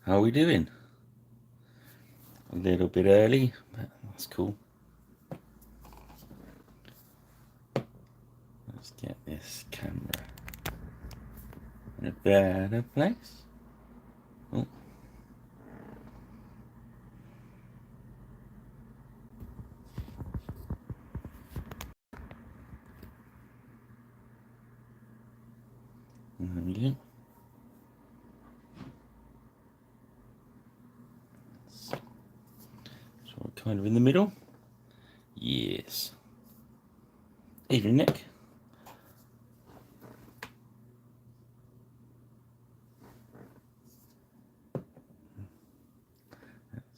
How are we doing? A little bit early, but that's cool. Let's get this camera in a better place. Oh. There we go. So we're kind of in the middle. Yes. Evening, Nick.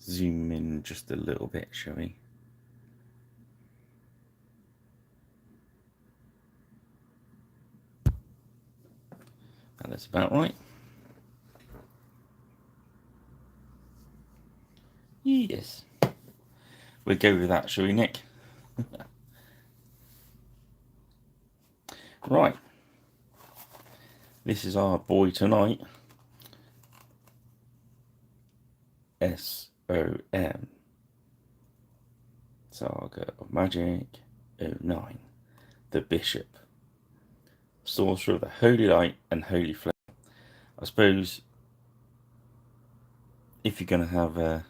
Zoom in just a little bit, shall we? That's about right. Yes. We'll go with that, shall we, Nick? Right. This is our boy tonight. SOM. Saga of Magic 09. The Bishop. Sorcerer of the Holy Light and Holy Flame. I suppose if you're going to have a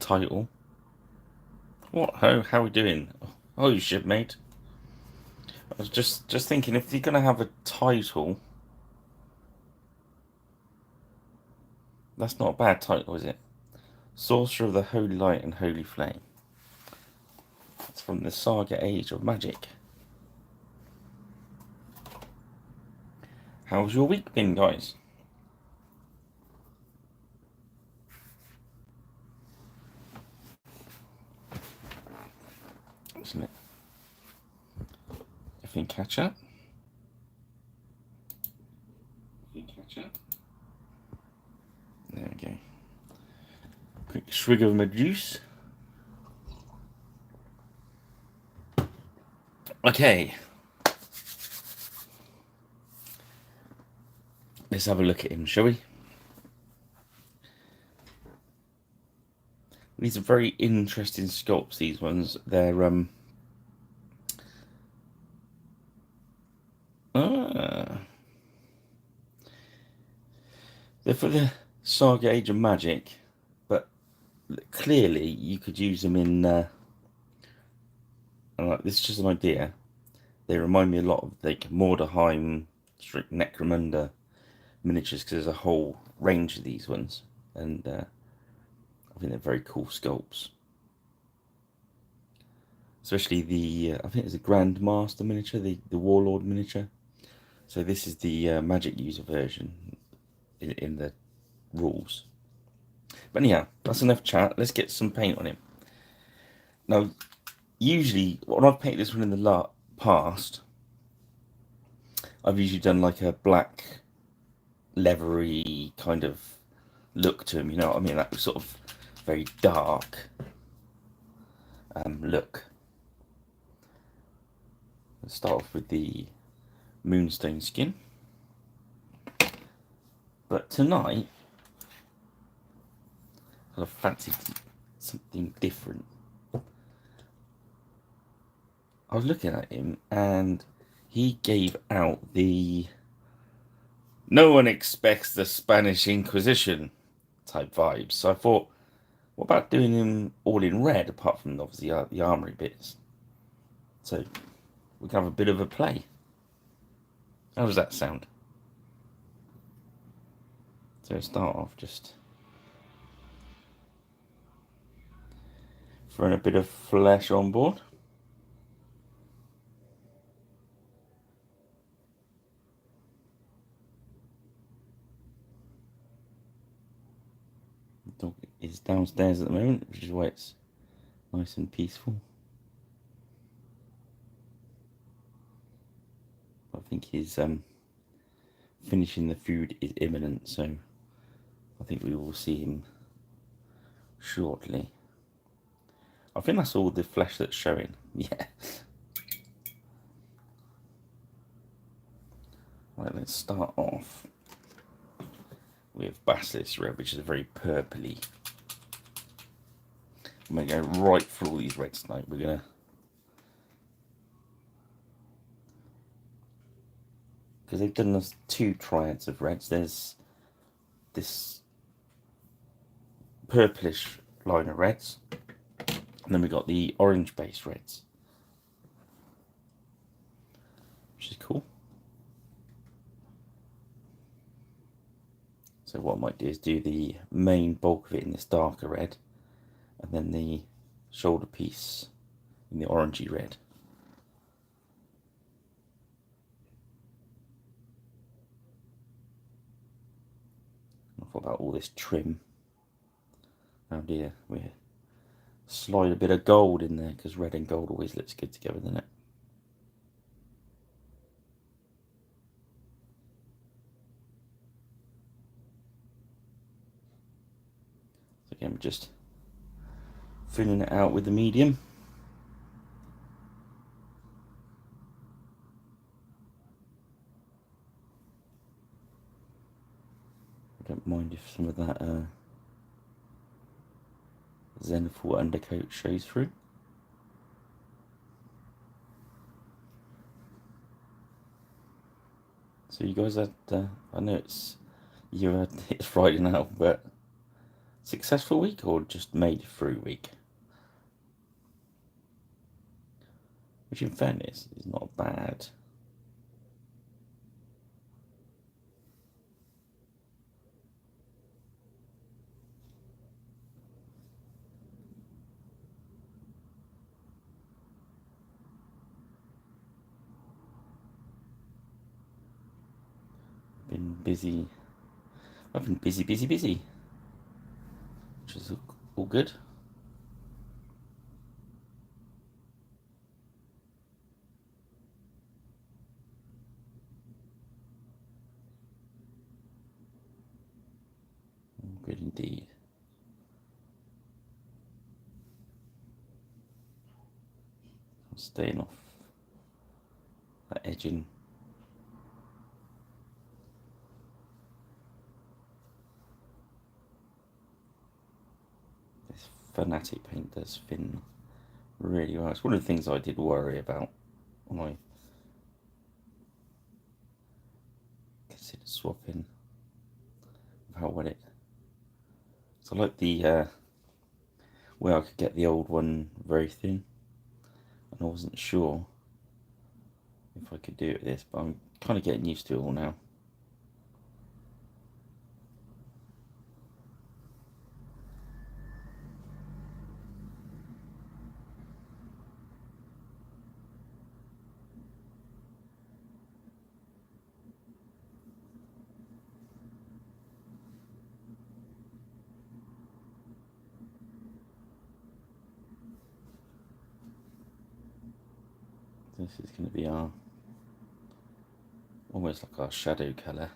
title. What? How are we doing? Oh, you should, mate. I was just thinking, if you're going to have a title, that's not a bad title, is it? Sorcerer of the Holy Light and Holy Flame. It's from the Saga Age of Magic. How's your week been, guys? Isn't it? If you can catch up. There we go. Quick swig of my juice. Okay. Let's have a look at him, shall we? These are very interesting sculpts, these ones. They're they're for the Saga Age of Magic, but clearly you could use them in this is just an idea. They remind me a lot of like Mordheim, strict Necromunda miniatures, because there's a whole range of these ones, and I think they're very cool sculpts. Especially the I think it's a Grandmaster miniature, the Warlord miniature. So this is the Magic user version in the rules. But anyhow, that's enough chat. Let's get some paint on him. Now, usually when I've painted this one in the past, I've usually done like a black leathery kind of look to him, you know what I mean? That sort of very dark look. Let's start off with the Moonstone skin. But tonight, I fancied something different. I was looking at him and he gave out the "no one expects the Spanish Inquisition" type vibes. So I thought, what about doing him all in red, apart from obviously the armory bits? So we can have a bit of a play. How does that sound? So start off just throwing a bit of flesh on board. The dog is downstairs at the moment, which is why it's nice and peaceful. I think his finishing the food is imminent, so I think we will see him shortly. I think that's all the flesh that's showing. Yeah. Right, let's start off with Basilisk Red, which is a very purpley. I'm going to go right through all these reds tonight. We're going to... Because they've done us 2 triads of reds. There's this purplish line of reds. And then we've got the orange-based reds. Which is cool. So what I might do is do the main bulk of it in this darker red, and then the shoulder piece in the orangey red. I thought about all this trim around here. We slide a bit of gold in there because red and gold always looks good together, doesn't it? So again, we're just filling it out with the medium. I don't mind if some of that Zenithal undercoat shows through. So you guys had, I know it's Friday now, but successful week or just made it through week? Which in fairness is not bad. Been busy. I've been busy, which is all good. All good indeed. I'm staying off that edging. This Fanatic paint does thin really well. It's one of the things I did worry about when I considered swapping, how well it. So I like the where I could get the old one very thin, and I wasn't sure if I could do it with this, but I'm kind of getting used to it all now. This is going to be our, almost like our shadow colour.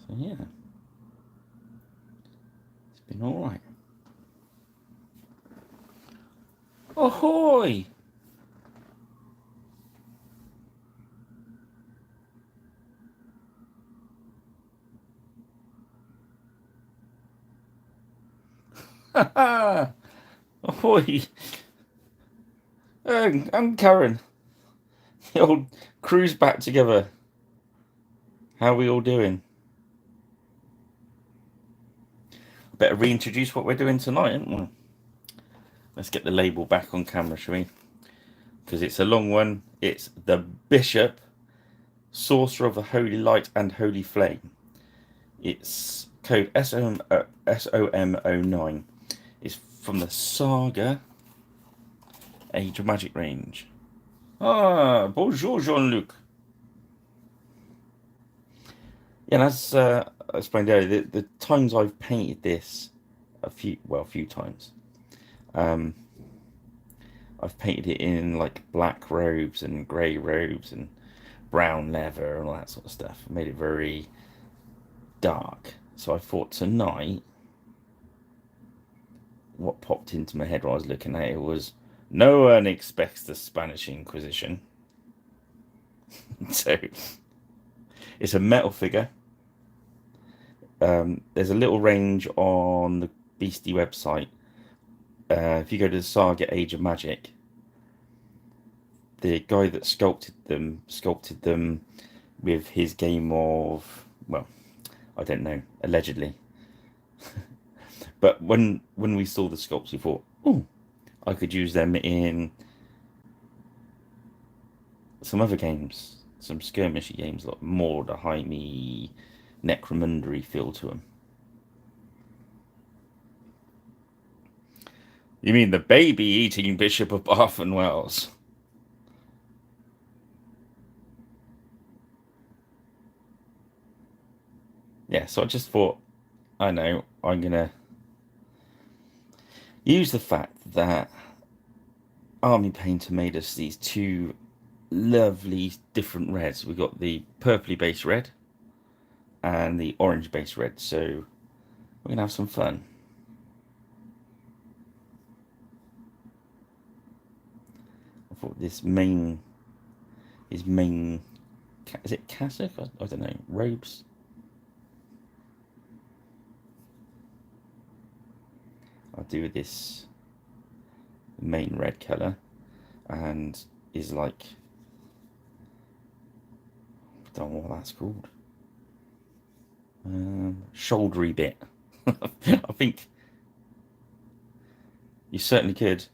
So yeah, it's been alright. Ahoy! Ahoy! I'm Karen. The old crew's back together. How are we all doing? Better reintroduce what we're doing tonight, haven't we? Let's get the label back on camera, shall we? Because it's a long one. It's the Bishop, Sorcerer of the Holy Light and Holy Flame. It's code SOM09. It's from the Saga Age of Magic range. Ah, bonjour, Jean-Luc. Yeah, and as I explained earlier, the times I've painted this, a few times, um, I've painted it in like black robes and grey robes and brown leather and all that sort of stuff. I made it very dark. So I thought tonight, what popped into my head while I was looking at it was, no one expects the Spanish Inquisition. So it's a metal figure. There's a little range on the Beastie website. If you go to the Saga Age of Magic, the guy that sculpted them with his game of, well, I don't know, allegedly. But when we saw the sculpts, we thought, oh, I could use them in some other games, some skirmishy games, like more the Jaime Necromundry feel to them. You mean the baby eating Bishop of Bath and Wells? Yeah, so I just thought, I know, I'm gonna use the fact that Army Painter made us these two lovely different reds. We got the purpley base red and the orange base red, so we're gonna have some fun. I thought his main, is it cassock? I don't know, robes. I'll do this main red colour, and is like, I don't know what that's called. Shouldery bit. I think you certainly could.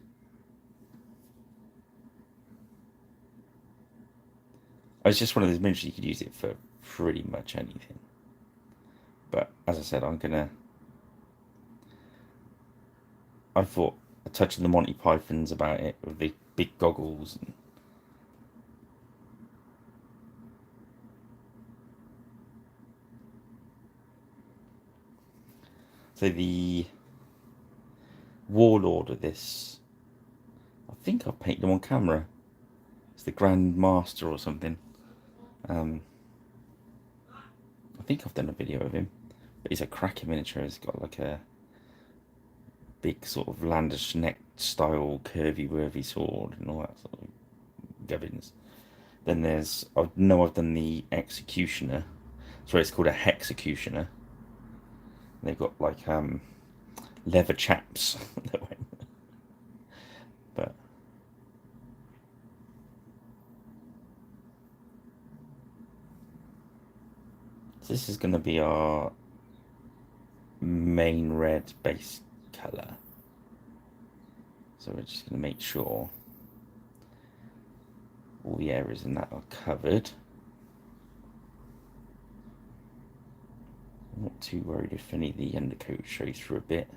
It's just one of those miniatures you could use it for pretty much anything. But as I said, I thought a touch of the Monty Pythons about it with the big goggles. So the warlord of this, I think I've painted him on camera. It's the Grand Master or something. I think I've done a video of him, but he's a cracking miniature. He's got like a big sort of Landish neck style curvy worthy sword and all that sort of gubbins. Then there's, I know I've done the Executioner. Sorry, it's called a Hexecutioner. They've got like leather chaps. But this is going to be our main red base colour. So we're just going to make sure all the areas in that are covered. I'm not too worried if any of the undercoat shows through a bit.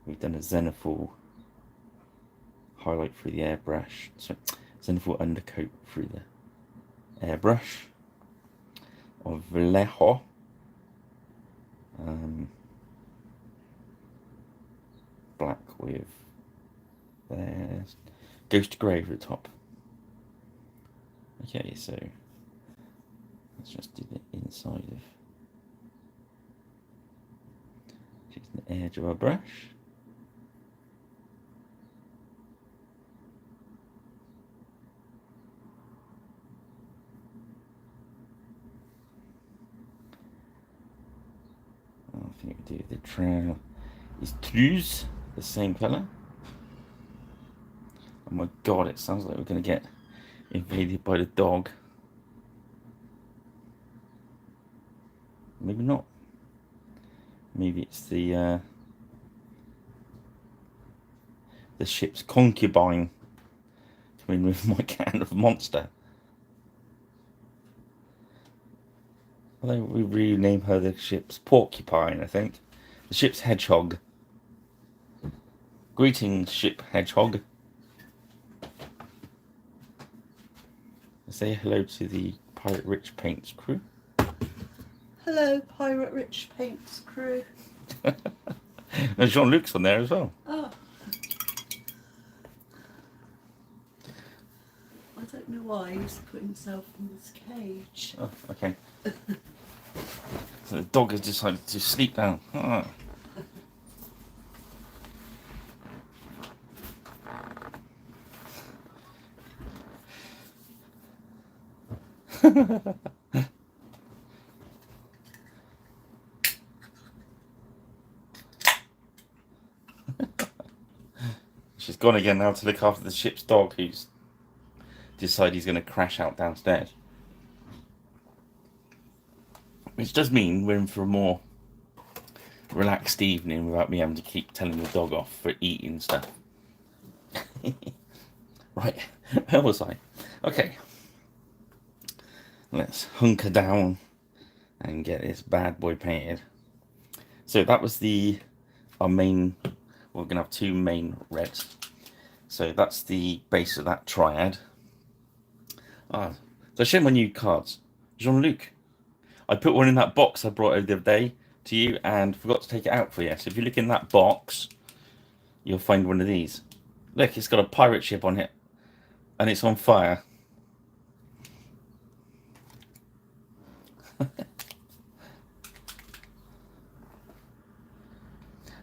We've done a zenithal highlight through the airbrush. So zenithal undercoat through the airbrush of Vallejo. Black with there's ghost grey over the top. Okay, so let's just do the inside of using the edge of our brush. I think we do the trail is Toulouse, the same colour. Oh my god, it sounds like we're going to get invaded by the dog. Maybe not. Maybe it's the ship's concubine coming with my can of Monster. Although we rename her the ship's porcupine, I think. The ship's hedgehog. Greetings, ship hedgehog. say hello to the Pirate Rich Paints crew. Hello, Pirate Rich Paints crew. And Jean-Luc's on there as well. Oh. I don't know why he's put himself in this cage. Oh, okay. So the dog has decided to sleep down. Oh. She's gone again now to look after the ship's dog, who's decided he's going to crash out downstairs. Which does mean we're in for a more relaxed evening without me having to keep telling the dog off for eating stuff. Right, where was I? Okay. Let's hunker down and get this bad boy painted. So that was our main, we're going to have two main reds. So that's the base of that triad. So I showed my new cards. Jean-Luc, I put one in that box I brought over the other day to you and forgot to take it out for you. So if you look in that box, you'll find one of these. Look, it's got a pirate ship on it and it's on fire.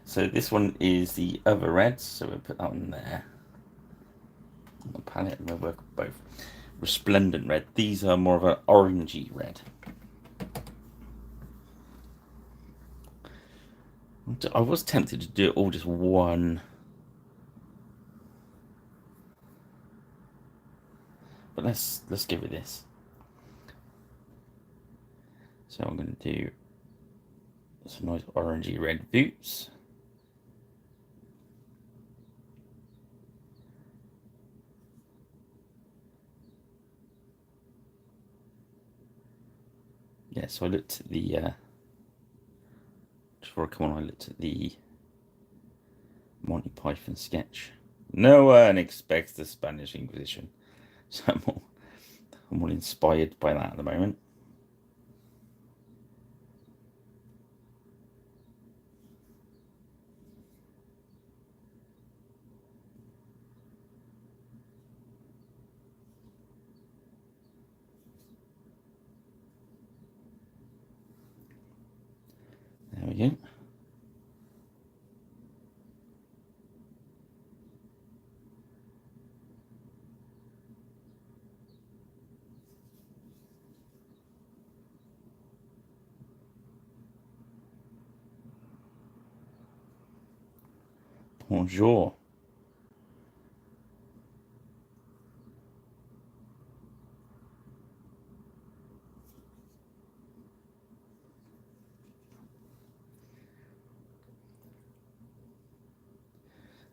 So this one is the other red, so we'll put that one there on the palette and we'll work with both. Resplendent red. These are more of an orangey red. I was tempted to do it all just one, but let's give it this. So I'm going to do some nice orangey red boots. Yeah, so I looked at the before I come on, I looked at the Monty Python sketch. No one expects the Spanish Inquisition. So I'm more inspired by that at the moment. There we go. Bonjour.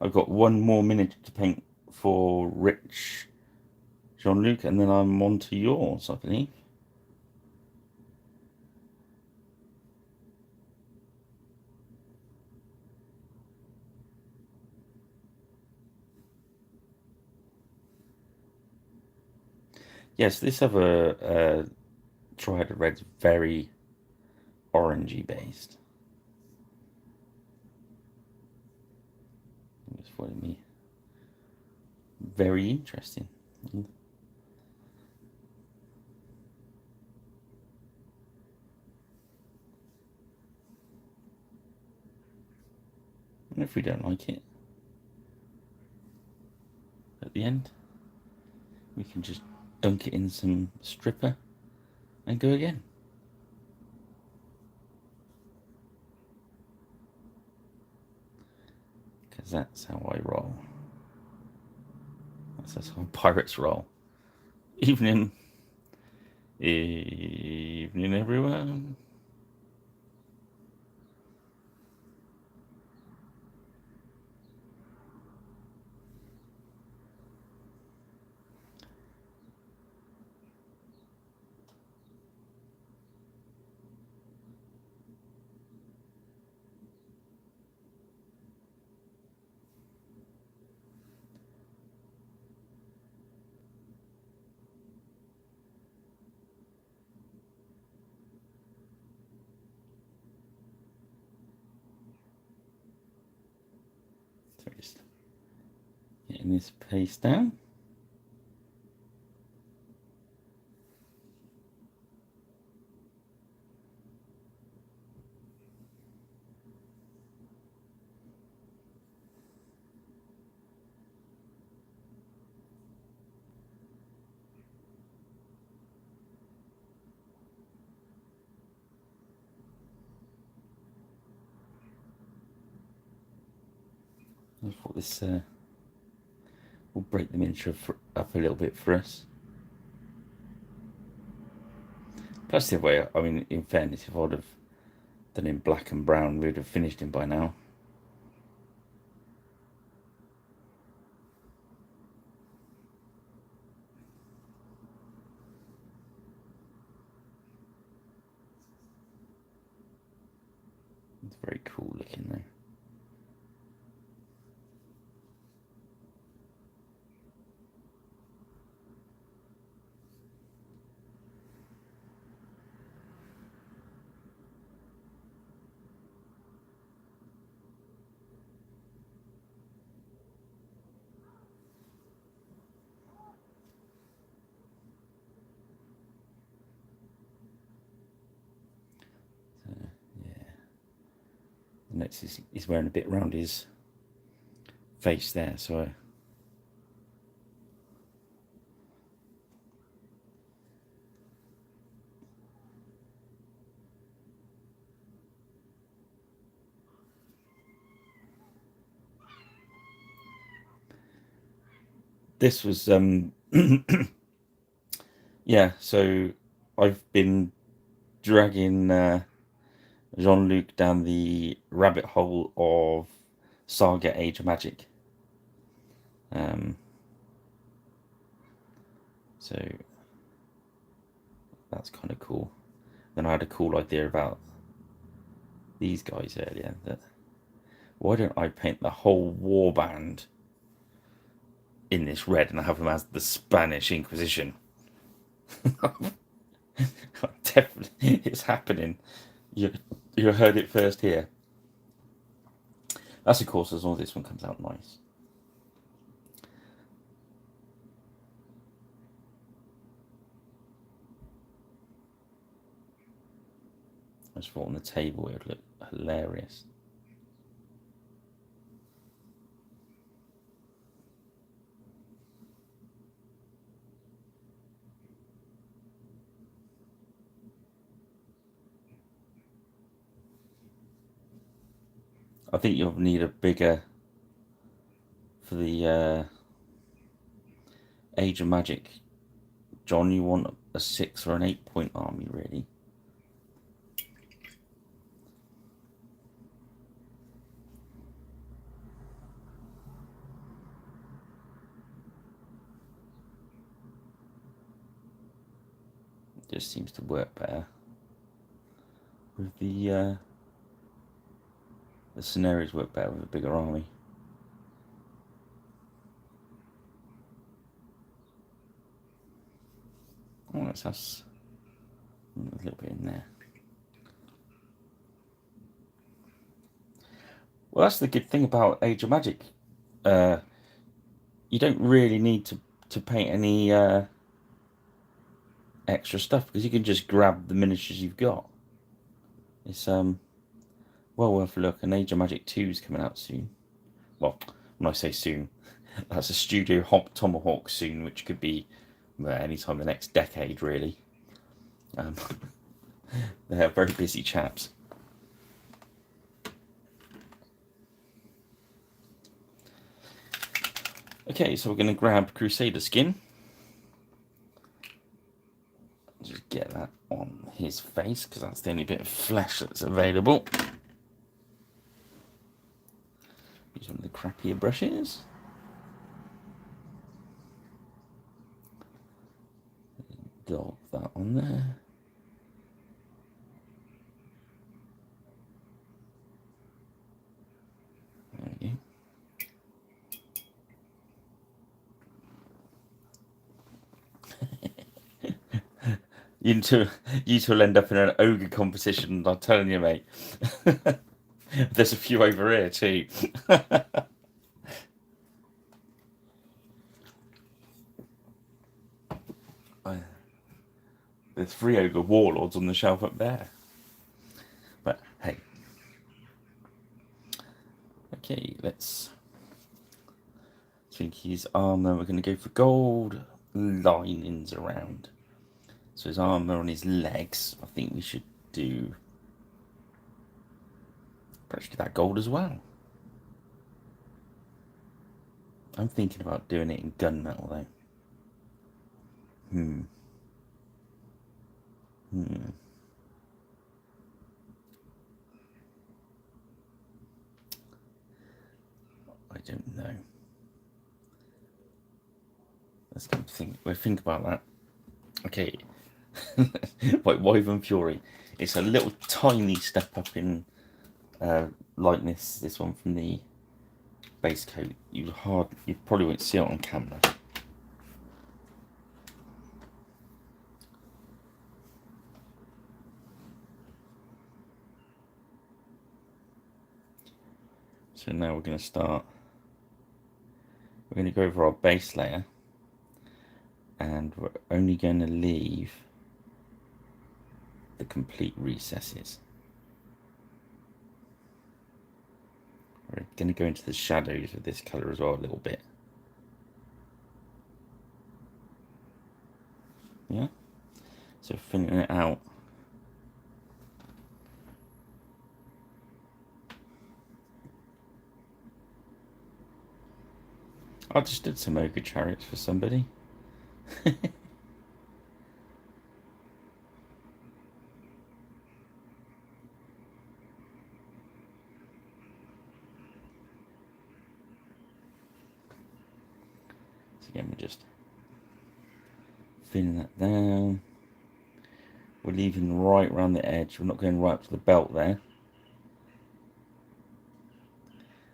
I've got one more minute to paint for Rich Jean-Luc, and then I'm on to yours, I believe. Yes, this other triad of red's very orangey based. It's finding me very interesting. And if we don't like it at the end, we can just dunk it in some stripper and go again. Because that's how I roll. That's how pirates roll. Evening. Evening, everyone. Getting this paste down. I thought this will break the miniature up a little bit for us. Plus the other way, I mean, in fairness, if I'd have done in black and brown, we would have finished him by now. It's very cool looking though. Next he's wearing a bit around his face there, so this was yeah, so I've been dragging Jean-Luc down the rabbit hole of Saga Age of Magic. So that's kind of cool. Then I had a cool idea about these guys earlier, that why don't I paint the whole warband in this red and have them as the Spanish Inquisition? Definitely, it's happening. You heard it first here. That's of course as long as this one comes out nice. I just thought on the table it would look hilarious. I think you'll need a bigger, for the Age of Magic, John, you want a 6 or an 8-point army, really. It just seems to work better with the scenarios work better with a bigger army. Oh, let's have a little bit in there. Well, that's the good thing about Age of Magic. You don't really need to paint any extra stuff, because you can just grab the miniatures you've got. It's well worth a look. And Age of Magic 2 is coming out soon. Well, when I say soon, that's a Studio Tomahawk soon, which could be anytime the next decade, really. They're very busy chaps. Okay, so we're going to grab Crusader skin. Just get that on his face, because that's the only bit of flesh that's available. Use one of the crappier brushes. Dog that on there. There we go. You two will end up in an ogre competition, I'm telling you, mate. There's a few over here too. There's 3 ogre warlords on the shelf up there. But hey. Okay, let's think his armour. We're going to go for gold linings around. So his armour on his legs, I think we should do. Perhaps do that gold as well. I'm thinking about doing it in gunmetal though. I don't know. Let's go think. We'll think about that. Okay. Right, Wyvern Fury. It's a little tiny step up in lightness. This one from the base coat. You probably won't see it on camera. So now we're going to start. We're going to go over our base layer, and we're only going to leave the complete recesses. We're going to go into the shadows with this colour as well a little bit. Yeah? So filling it out. I just did some ogre chariots for somebody. So again, we're just filling that down. We're leaving right around the edge. We're not going right up to the belt there.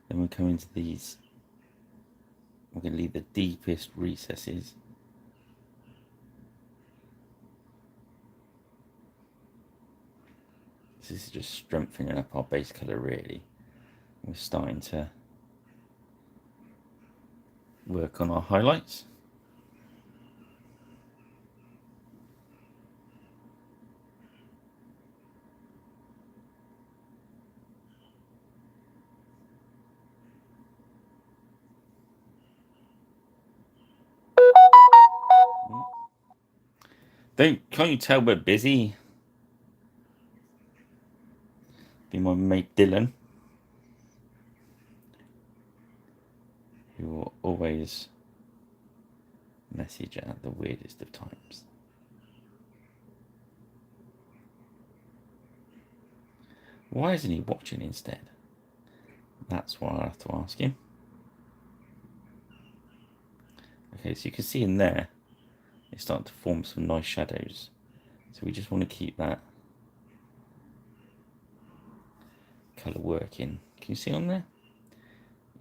Then we're coming to these. We're going to leave the deepest recesses. This is just strengthening up our base colour really. We're starting to work on our highlights. Can't you tell we're busy? Be my mate Dylan, who will always message at the weirdest of times. Why isn't he watching instead? That's what I have to ask him. Okay, so you can see in there, it's starting to form some nice shadows. So we just want to keep that colour working. Can you see on there?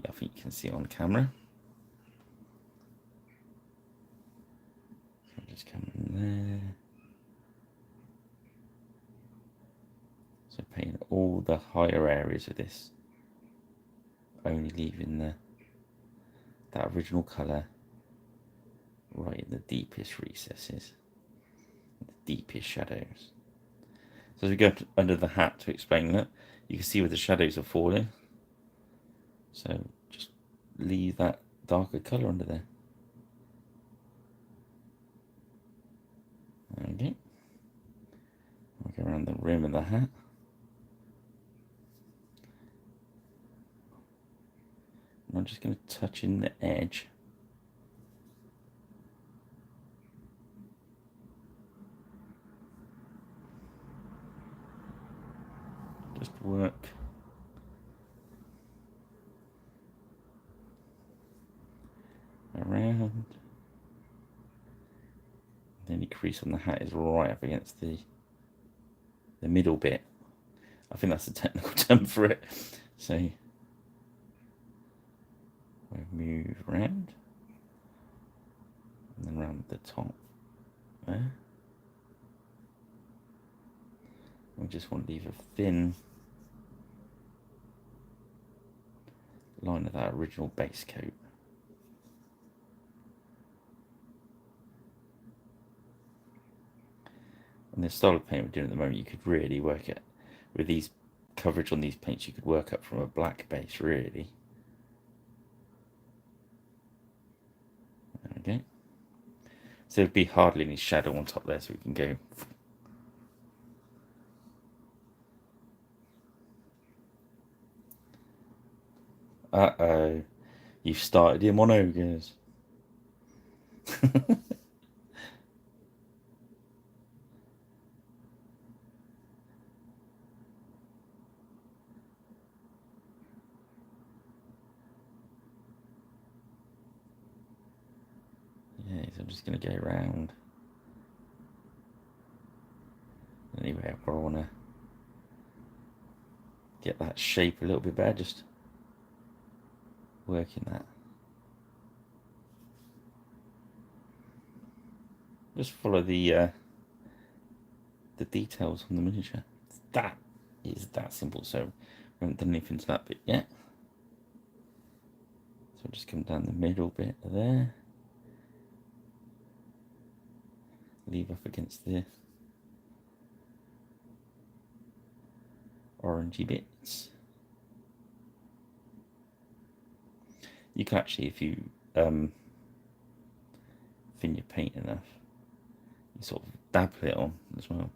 Yeah, I think you can see it on camera. So just come in there. So paint all the higher areas of this, only leaving that original colour right in the deepest recesses, the deepest shadows. So as we go under the hat to explain that, you can see where the shadows are falling. So just leave that darker colour under there. There we go. I'll go around the rim of the hat. And I'm just going to touch in the edge. Just work around. The only crease on the hat is right up against the middle bit. I think that's a technical term for it. So we move around and then around the top there. We just want to leave a thin line of that original base coat. And the style of paint we're doing at the moment, you could really work it with these coverage on these paints. You could work up from a black base, really. There we go. So there'd be hardly any shadow on top there, so we can go. Uh-oh. You've started him on ogres. Yeah, so I'm just going to go around. Anyway, I want to get that shape a little bit better, just working that. Just follow the details on the miniature. That is that simple. So we haven't done anything to that bit yet. So I'll just come down the middle bit there. Leave up against the orangey bits. You can actually, if you thin your paint enough, you sort of dabble it on as well.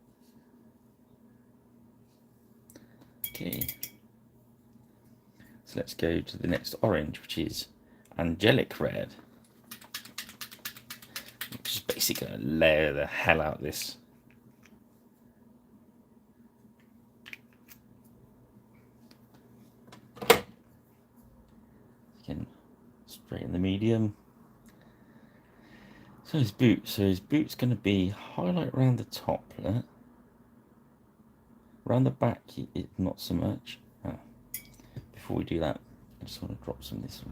Okay, so let's go to the next orange, which is angelic red, which is basically going to layer the hell out of this. Again, straight in the medium. So his boot's going to be highlight around the top there. Around the back, not so much. Before we do that, I just want to drop some of this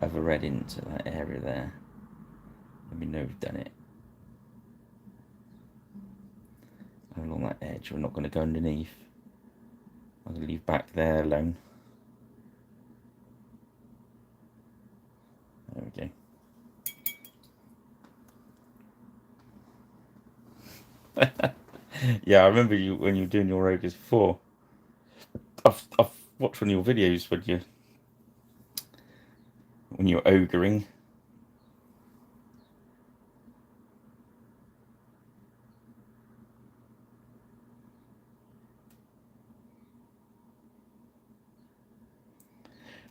other red into that area there. Let me know we've done it. And along that edge, we're not going to go underneath. I'm going to leave back there alone. There we go. Yeah, I remember you when you were doing your ogres before. I've watched one of your videos when you're ogering.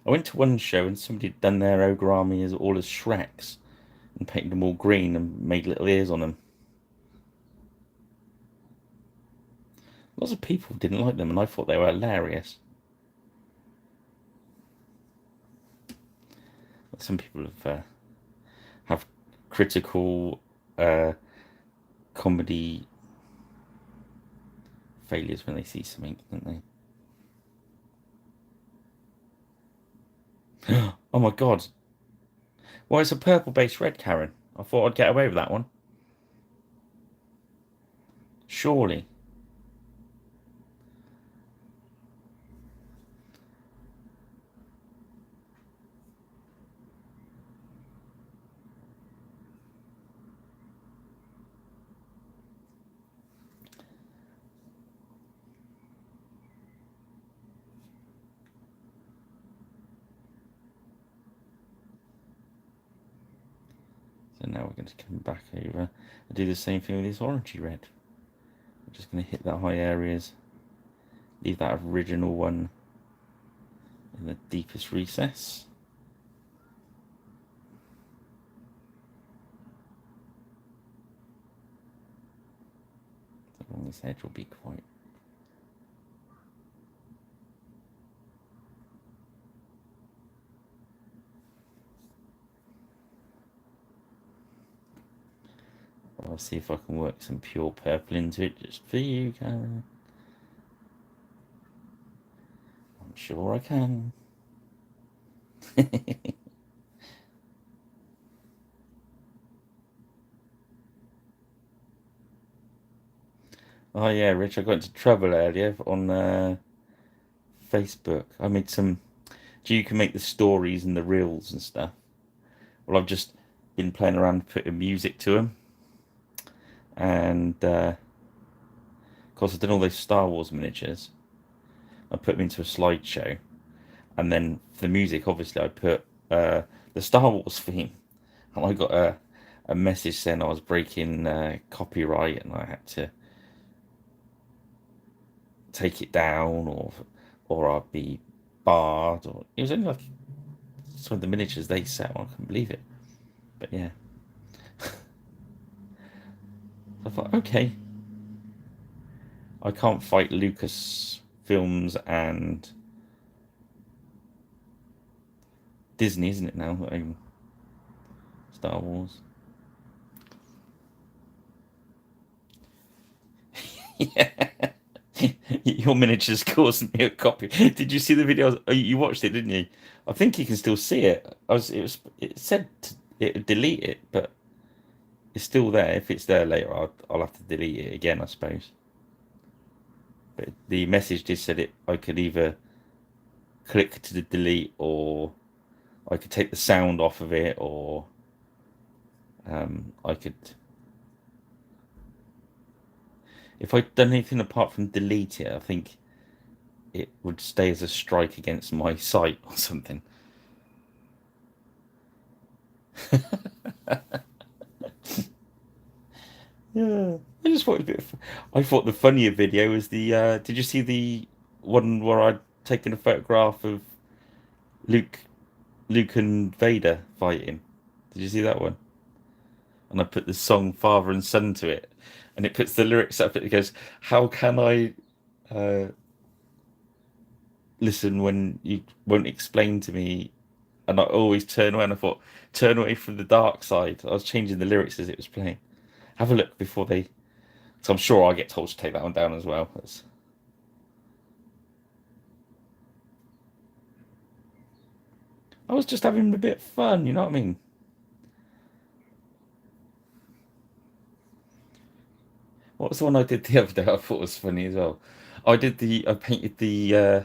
I went to one show and somebody had done their ogre army as all as Shreks and painted them all green and made little ears on them. Lots of people didn't like them, and I thought they were hilarious. Some people have critical comedy failures when they see something, don't they? Oh my god! Well, it's a purple-based red, Karen. I thought I'd get away with that one. Surely. So now we're going to come back over and do the same thing with this orangey red. I'm just going to hit the high areas, leave that original one in the deepest recess. Along this edge will be quite. I'll see if I can work some pure purple into it just for you, Karen. I'm sure I can. Oh yeah, Rich, I got into trouble earlier on Facebook. I made some. You can make the stories and the reels and stuff. Well, I've just been playing around putting music to them, and Because I've done all those Star Wars miniatures. I put them into a slideshow, and then for the music, obviously, I put the Star Wars theme, and I got a message saying I was breaking copyright, and I had to take it down, or I'd be barred. Or it was only like some of the miniatures they sell. I couldn't believe it, but yeah. I thought, okay, I can't fight Lucas Films and Disney, isn't it now? Star Wars. Yeah. Your miniatures caused me a copy. Did you see the video? Oh, you watched it, didn't you? I think you can still see it. It said it would delete it, but it's still there. If it's there later, I'll have to delete it again, I suppose. But the message just said it. I could either click to delete, or I could take the sound off of it, or I could. If I'd done anything apart from delete it, I think it would stay as a strike against my site or something. Yeah, I just thought it was a bit. I thought the funnier video was the. Did you see the one where I'd taken a photograph of Luke, Luke and Vader fighting? Did you see that one? And I put the song "Father and Son" to it, and it puts the lyrics up. It goes, "How can I uh, listen when you won't explain to me?" And I always turn away. And I thought, turn away from the dark side. I was changing the lyrics as it was playing. Have a look before they. So I'm sure I get told to take that one down as well. I was just having a bit of fun, you know what I mean? What was the one I did the other day? I thought was funny as well. I painted the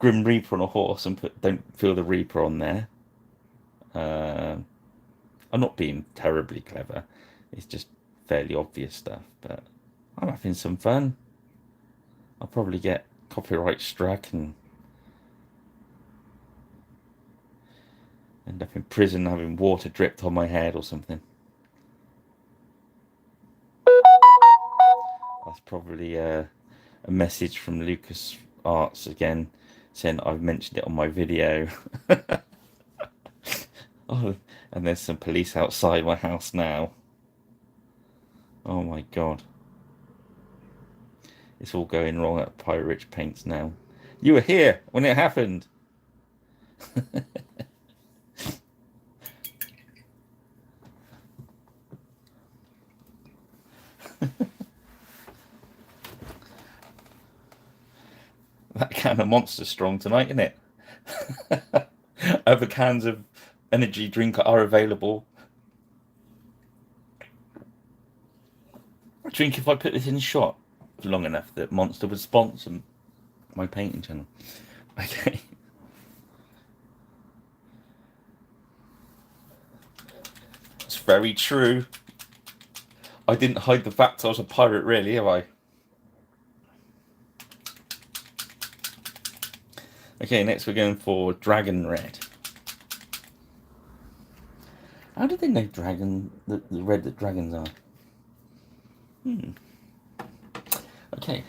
Grim Reaper on a horse and put "Don't Feel the Reaper" on there. Um I'm not being terribly clever. It's just fairly obvious stuff, but I'm having some fun. I'll probably get copyright struck and end up in prison having water dripped on my head or something. That's probably a message from Lucas Arts again, saying I've mentioned it on my video. Oh, and there's some police outside my house now. Oh my god. It's all going wrong at Pirate Rich Paints now. You were here when it happened. That can of Monster's strong tonight, isn't it? Other cans of energy drink are available. I think if I put this in shot long enough that Monster would sponsor my painting channel. Okay. It's very true. I didn't hide the fact I was a pirate, really, have I? Okay, next we're going for Dragon Red. How did they know dragon, the red that dragons are? Okay.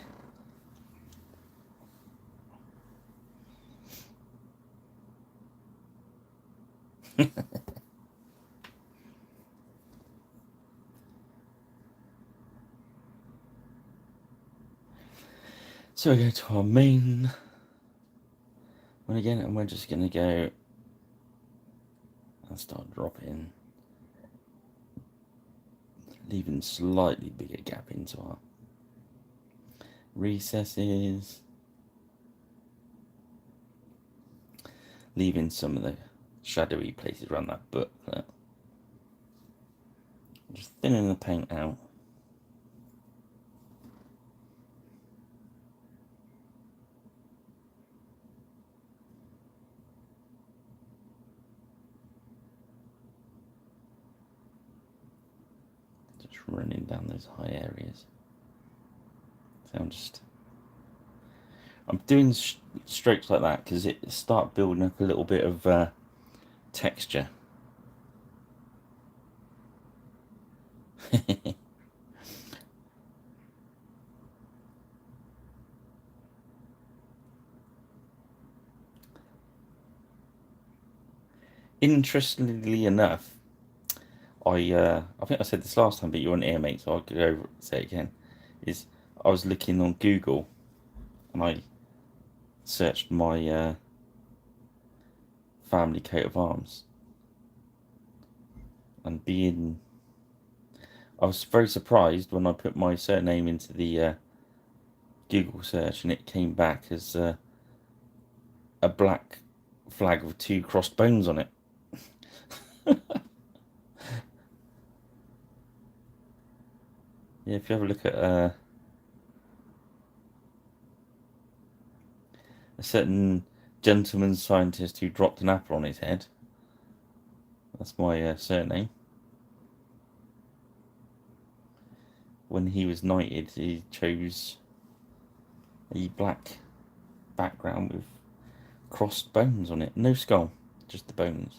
So we go to our main one again, and we're just going to go and start dropping, leaving slightly bigger gap into our recesses, leaving some of the shadowy places around that booklet. Just thinning the paint out. Just running down those high areas. So I'm doing strokes like that because it start building up a little bit of texture. Interestingly enough, I think I said this last time, but you weren't here, mate, so I'll go over it, say it again. Is I was looking on Google and I searched my family coat of arms, and I was very surprised when I put my surname into the Google search and it came back as a black flag with two crossed bones on it. Yeah, if you have a look at a certain gentleman scientist who dropped an apple on his head, that's my surname. When he was knighted, he chose a black background with crossed bones on it. No skull, just the bones.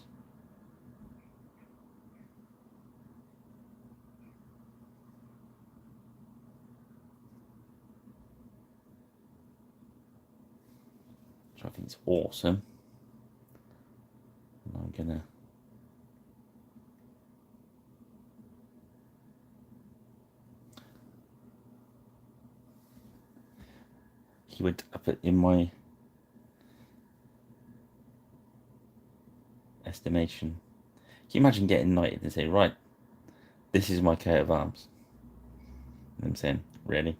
Which I think is awesome. And I'm gonna he went up in my estimation. Can you imagine getting knighted and say, right, this is my coat of arms? And I'm saying, really?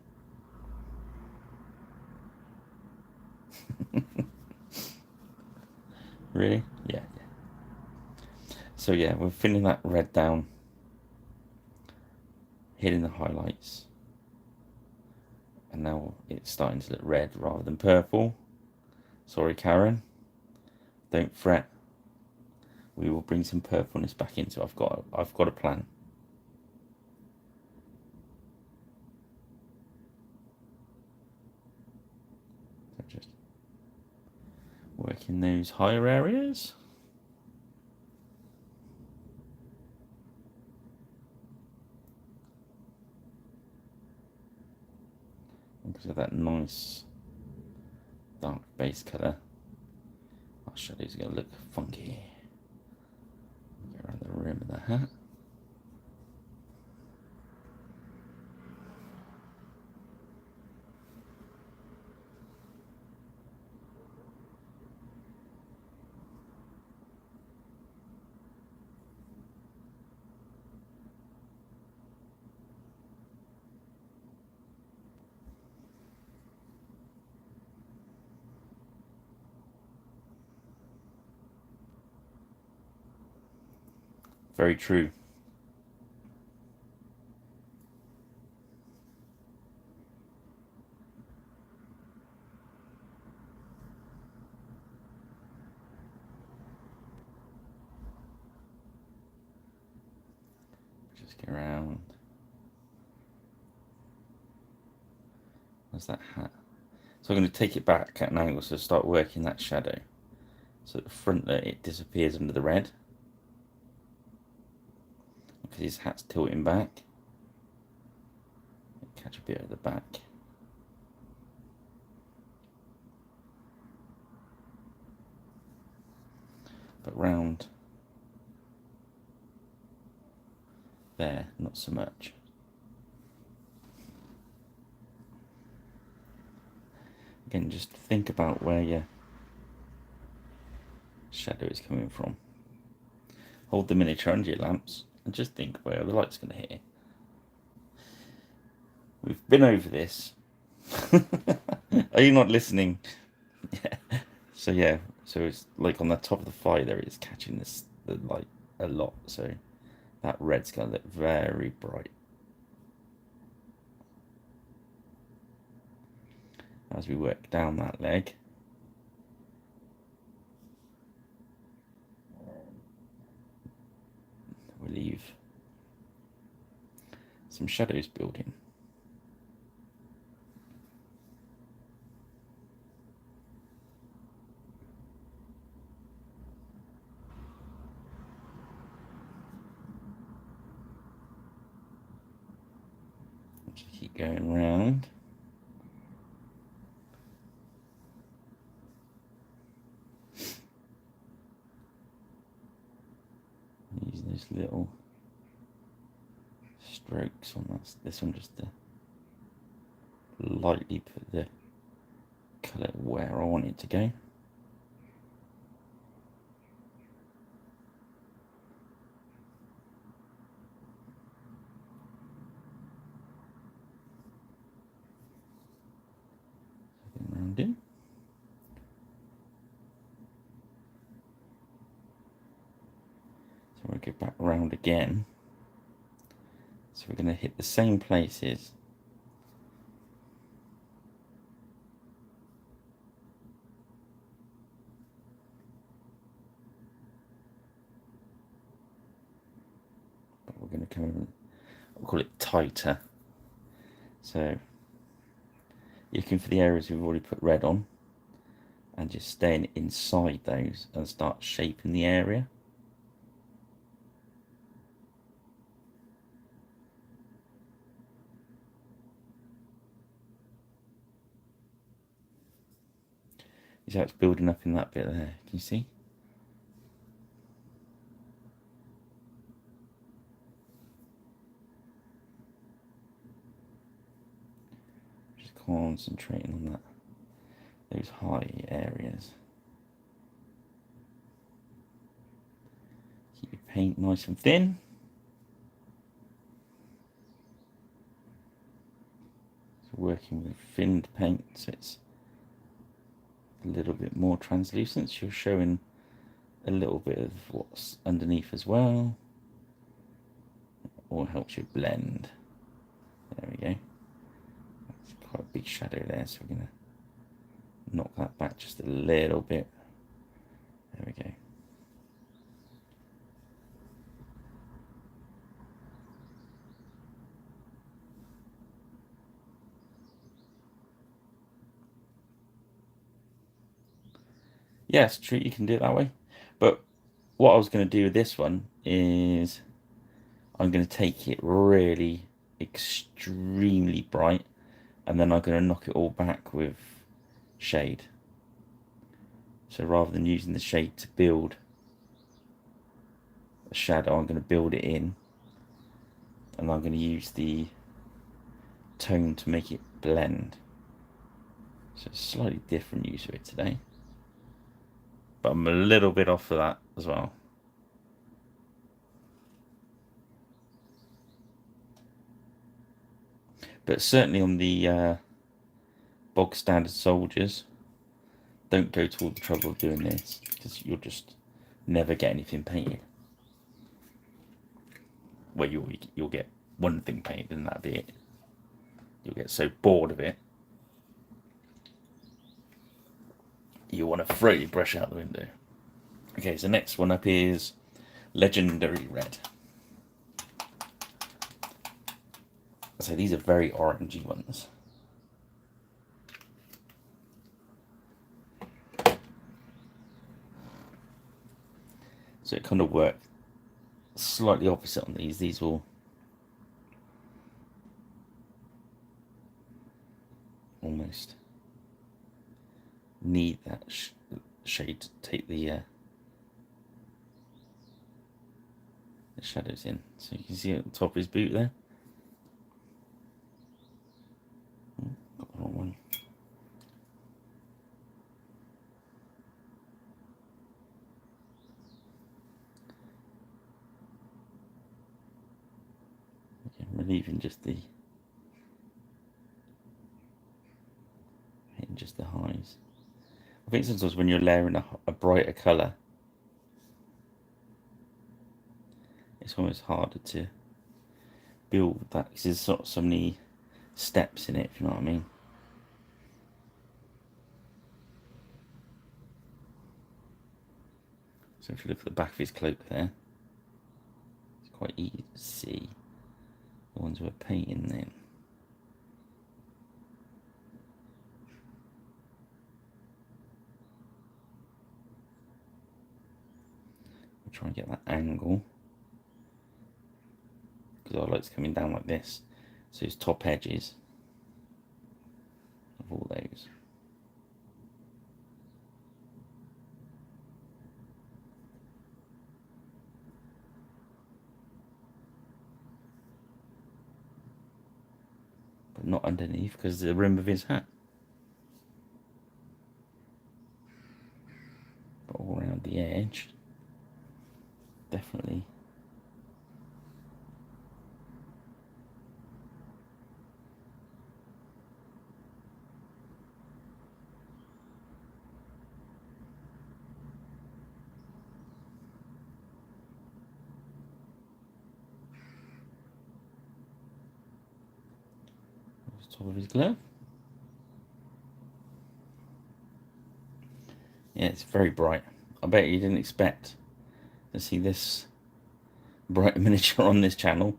Really? Yeah. So yeah, we're filling that red down, hitting the highlights, and now it's starting to look red rather than purple. Sorry, Karen. Don't fret. We will bring some purpleness back into. I've got a plan. So just working those higher areas. Because of that nice dark base colour, our shadows are going to look funky. Get around the rim of the hat. Very true. Just get around. Where's that hat? So I'm going to take it back at an angle, so start working that shadow. So at the front there, it disappears under the red. Because his hat's tilting back. Catch a bit at the back. But round there, not so much. Again, just think about where your shadow is coming from. Hold the miniature under your lamps and just think where the light's going to hit. We've been over this. Are you not listening? Yeah. So yeah, so it's like on the top of the fire there, it's catching the light a lot. So that red's going to look very bright. As we work down that leg. We'll leave some shadows building. Just keep going round. Use those little strokes on this one just to lightly put the colour where I want it to go. Round in. So we'll go back round again. So we're going to hit the same places. But we're going to come in, we'll call it tighter. So looking for the areas we've already put red on and just staying inside those and start shaping the area. You see how it's building up in that bit there, can you see? Just concentrating on that, those high areas. Keep your paint nice and thin. So working with thinned paint, so it's a little bit more translucent, so you're showing a little bit of what's underneath as well. Or helps you blend. There we go. That's quite a big shadow there, so we're going to knock that back just a little bit. There we go. Yes, true, you can do it that way. But what I was going to do with this one is I'm going to take it really extremely bright and then I'm going to knock it all back with shade. So rather than using the shade to build a shadow, I'm going to build it in and I'm going to use the tone to make it blend. So slightly different use of it today. But I'm a little bit off of that as well. But certainly on the bog standard soldiers, don't go to all the trouble of doing this because you'll just never get anything painted. Well, you'll get one thing painted and that'll be it. You'll get so bored of it, you want to throw your brush out the window. Okay, so next one up is Legendary Red. So these are very orangey ones. So it kind of worked slightly opposite on these. These will almost need that shade to take the shadows in. So you can see at the top of his boot there. Oh, got the wrong one. Okay, relieving just the hitting just the highs. I think sometimes when you're layering a brighter colour, it's almost harder to build that because there's not so many steps in it, if you know what I mean. So if you look at the back of his cloak there, it's quite easy to see the ones we're painting then. We'll try and get that angle because our light's coming down like this. So his top edges of all those. But not underneath because of the rim of his hat. But all around the edge, definitely. Top of his glove. Yeah, it's very bright. I bet you didn't expect to see this bright miniature on this channel.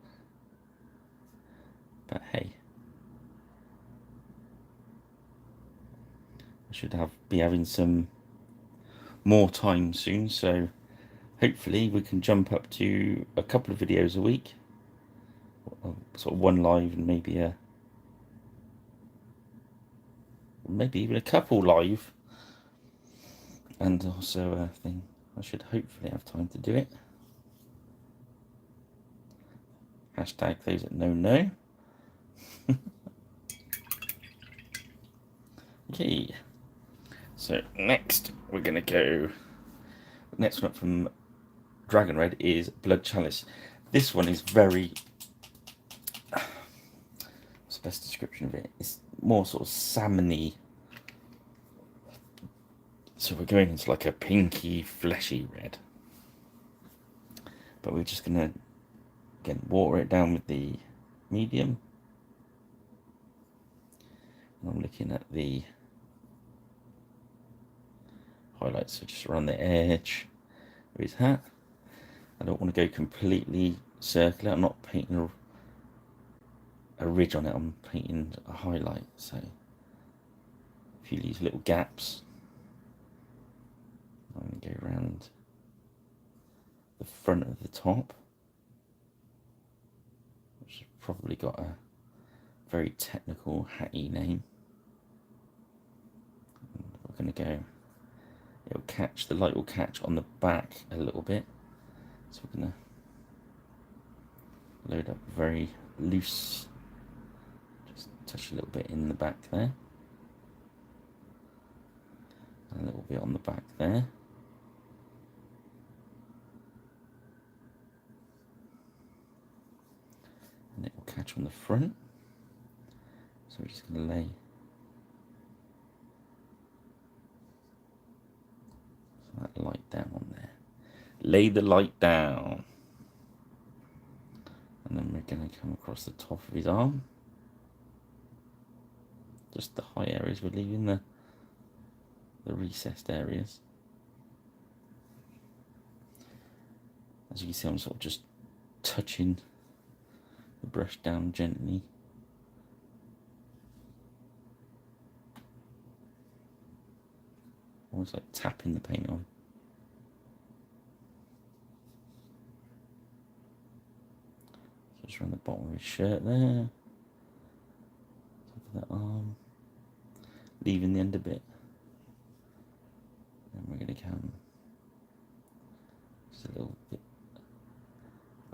But hey, I should be having some more time soon, so hopefully we can jump up to a couple of videos a week. Sort of one live and maybe even a couple live. And also a thing. I should hopefully have time to do it. Hashtag those that know. Okay. So next we're gonna go. Next one up from Dragon Red is Blood Chalice. This one is very. What's the best description of it? It's more sort of salmony. So we're going into like a pinky, fleshy red. But we're just gonna again water it down with the medium. And I'm looking at the highlights, so just around the edge of his hat. I don't want to go completely circular. I'm not painting a ridge on it, I'm painting a highlight. So a few of these little gaps. I'm going to go around the front of the top, which has probably got a very technical hatty name. And we're going to go, the light will catch on the back a little bit. So we're going to load up very loose, just touch a little bit in the back there. A little bit on the back there. And it will catch on the front. So we're just going to lay that light down on there. Lay the light down. And then we're going to come across the top of his arm. Just the high areas, we're leaving the recessed areas. As you can see, I'm sort of just touching the brush down gently. Almost like tapping the paint on. So just around the bottom of his shirt there. Top of the arm. Leaving the under bit. And we're going to come just a little bit.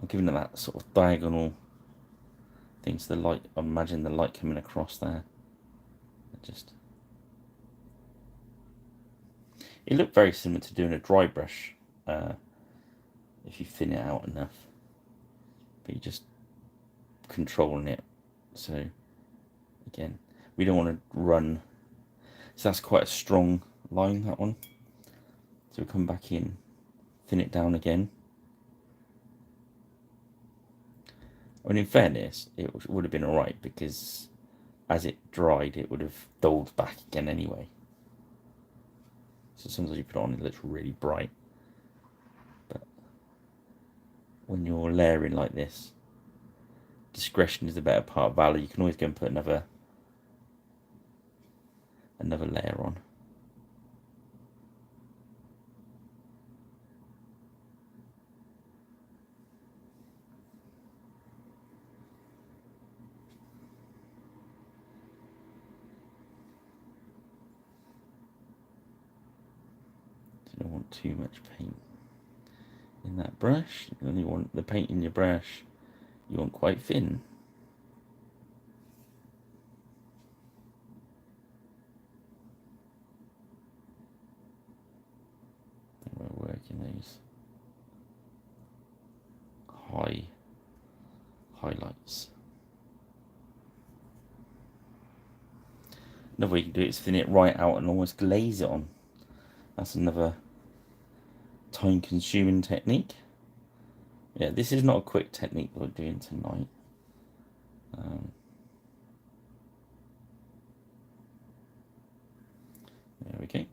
I'm giving it that sort of diagonal thing, so the light, imagine the light coming across there. It looked very similar to doing a dry brush if you thin it out enough, but you're just controlling it. So again, we don't want to run, so that's quite a strong line, that one. So we come back in, thin it down again. I mean, in fairness, it would have been alright, because as it dried, it would have dulled back again anyway. So sometimes you put it on, it looks really bright. But when you're layering like this, discretion is the better part of valor. You can always go and put another layer on. too much paint in that brush. You only want the paint in your brush, you want quite thin. And we're working those high highlights. Another way you can do it is thin it right out and almost glaze it on. That's another time consuming technique. Yeah, this is not a quick technique we're doing tonight. There we go.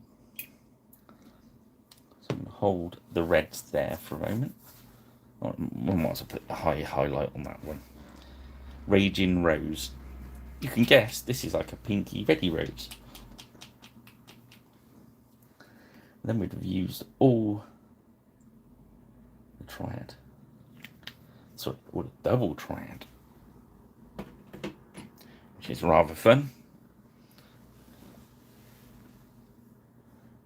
So I'm going to hold the reds there for a moment. I might as well put the high highlight on that one. Raging Rose. You can guess this is like a pinky reddy rose. Then we'd have used all the triad. Sorry, all the double triad. Which is rather fun.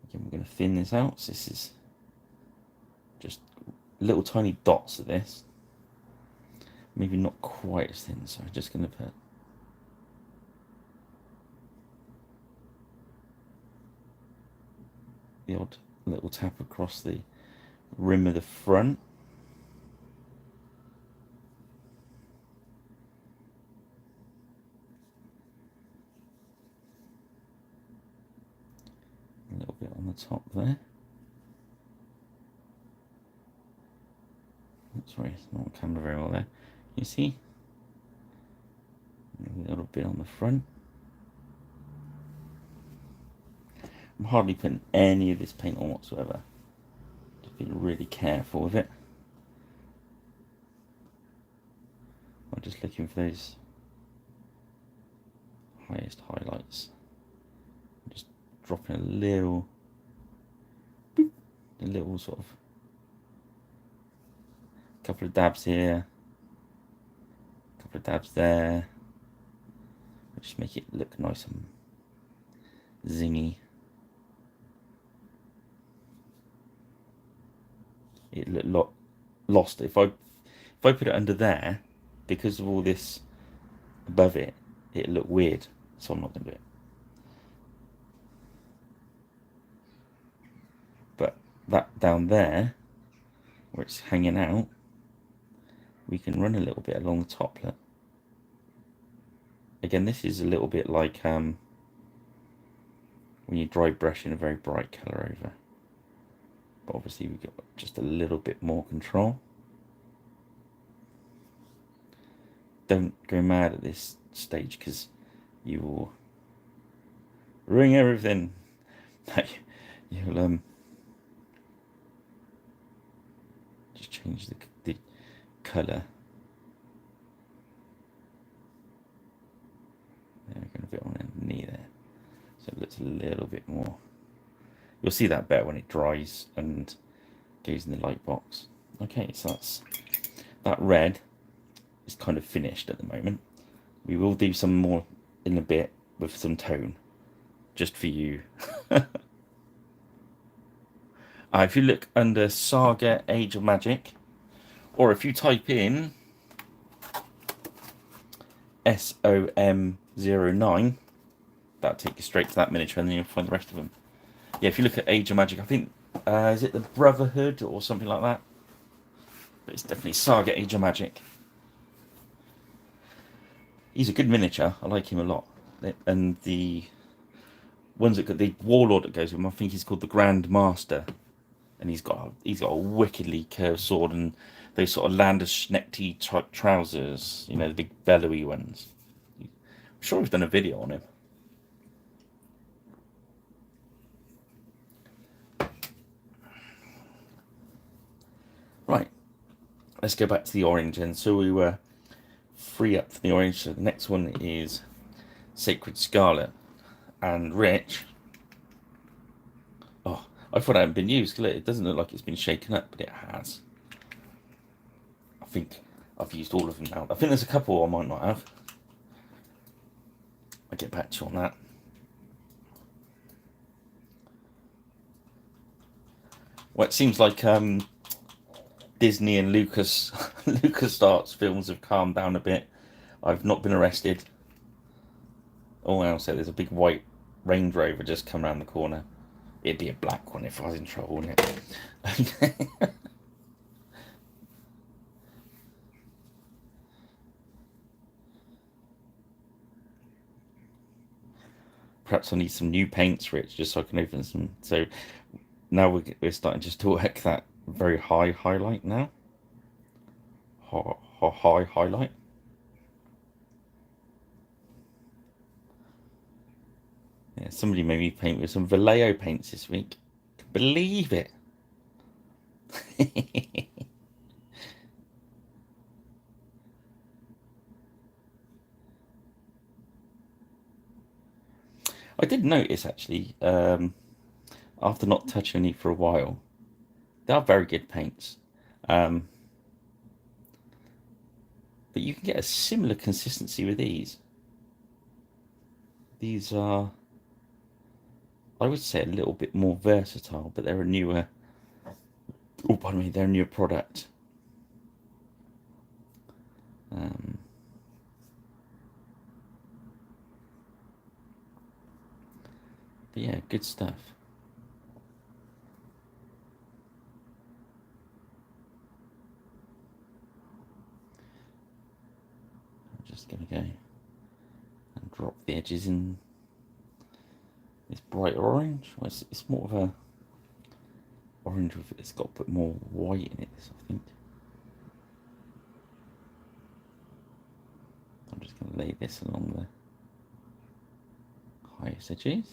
Again, we're going to thin this out. So this is just little tiny dots of this. Maybe not quite as thin, so I'm just going to put the odd little tap across the rim of the front. A little bit on the top there. Sorry, it's not on camera very well there. You see? A little bit on the front. I'm hardly putting any of this paint on whatsoever. Just being really careful with it. I'm just looking for those highest highlights. Just dropping a little sort of couple of dabs here, couple of dabs there. Just make it look nice and zingy. It looked lost. If I put it under there, because of all this above it, it'll look weird. So I'm not going to do it. But that down there, where it's hanging out, we can run a little bit along the top. Look. Again, this is a little bit like when you dry brush in a very bright colour over. But obviously we've got just a little bit more control. Don't go mad at this stage because you will ruin everything. You'll just change the colour. There, we're going a bit on the knee there, so it looks a little bit more. You'll see that better when it dries and goes in the light box. Okay, so that's that red is kind of finished at the moment. We will do some more in a bit with some tone, just for you. If you look under Saga Age of Magic, or if you type in SOM09, that'll take you straight to that miniature, and then you'll find the rest of them. Yeah, if you look at Age of Magic, I think, is it the Brotherhood or something like that? But it's definitely Saga Age of Magic. He's a good miniature. I like him a lot. And the ones that got the Warlord that goes with him, I think he's called the Grand Master. And he's got a wickedly curved sword and those sort of Landersknecht trousers, you know, the big bellowy ones. I'm sure we've done a video on him. Right, let's go back to the orange. And so we were free up for the orange. So the next one is Sacred Scarlet. And Rich, oh, I thought it hadn't been used. It doesn't look like it's been shaken up, but it has. I think I've used all of them now. I think there's a couple I might not have. I'll get back to you on that. Well, it seems like Disney and Lucas LucasArts films have calmed down a bit. I've not been arrested. Oh, and also there's a big white Range Rover just come around the corner. It'd be a black one if I was in trouble, wouldn't it? Perhaps I need some new paints, Rich, just so I can open some. So now we're starting just to work that very high highlight now. High highlight. Yeah, somebody made me paint with some Vallejo paints this week. Believe it. I did notice actually, after not touching any for a while, they are very good paints. Um, but you can get a similar consistency with these. These are, I would say, a little bit more versatile, but they're a newer, oh, pardon me, they're a newer product. Um, but yeah, good stuff. I'm just going to go and drop the edges in this bright orange. Well, it's more of a orange with, it's got to put more white in it, I think. I'm just going to lay this along the highest edges.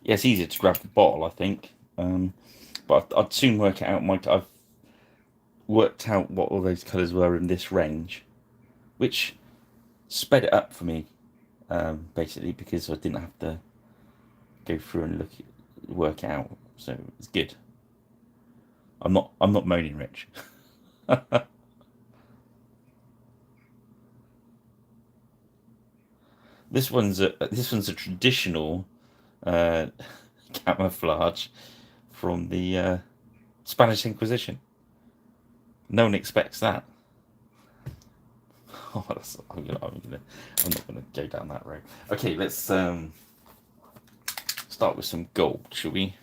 Yeah, it's easier to grab the bottle, I think. But I'd soon work it out. I've worked out what all those colours were in this range, which sped it up for me, basically because I didn't have to go through and work it out. So it's good. I'm not moaning, Rich. This one's a traditional uh, camouflage from the Spanish Inquisition. No one expects that. Oh, I'm not gonna go down that road. Okay, let's start with some gold, shall we?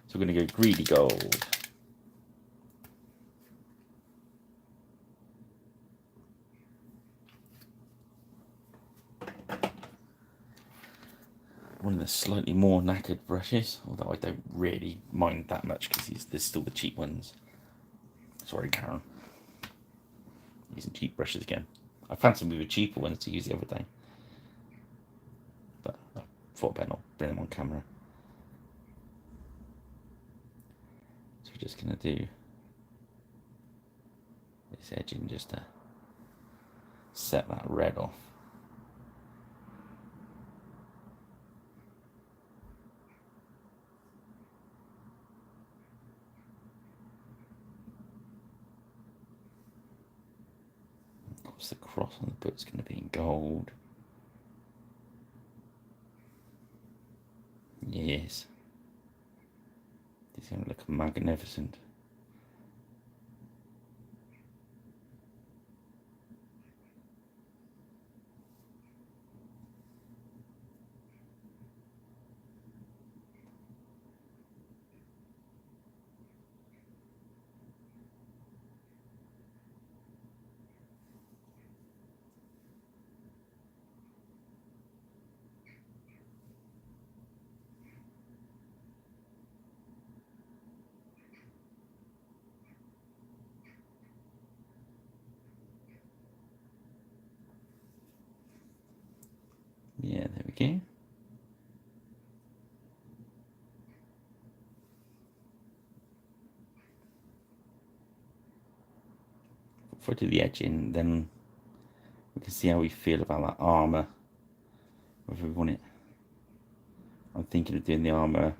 So we're gonna go greedy gold. One of the slightly more knackered brushes, although I don't really mind that much because there's still the cheap ones. Sorry, Karen. Using cheap brushes again. I found some really cheaper ones to use the other day, but I thought better not bring them on camera. So we're just gonna do this edging just to set that red off. What's the cross on the book's going to be in gold? Yes. It's going to look magnificent. Yeah, there we go. before I do the edging, then we can see how we feel about that armour. Whether we want it. I'm thinking of doing the armour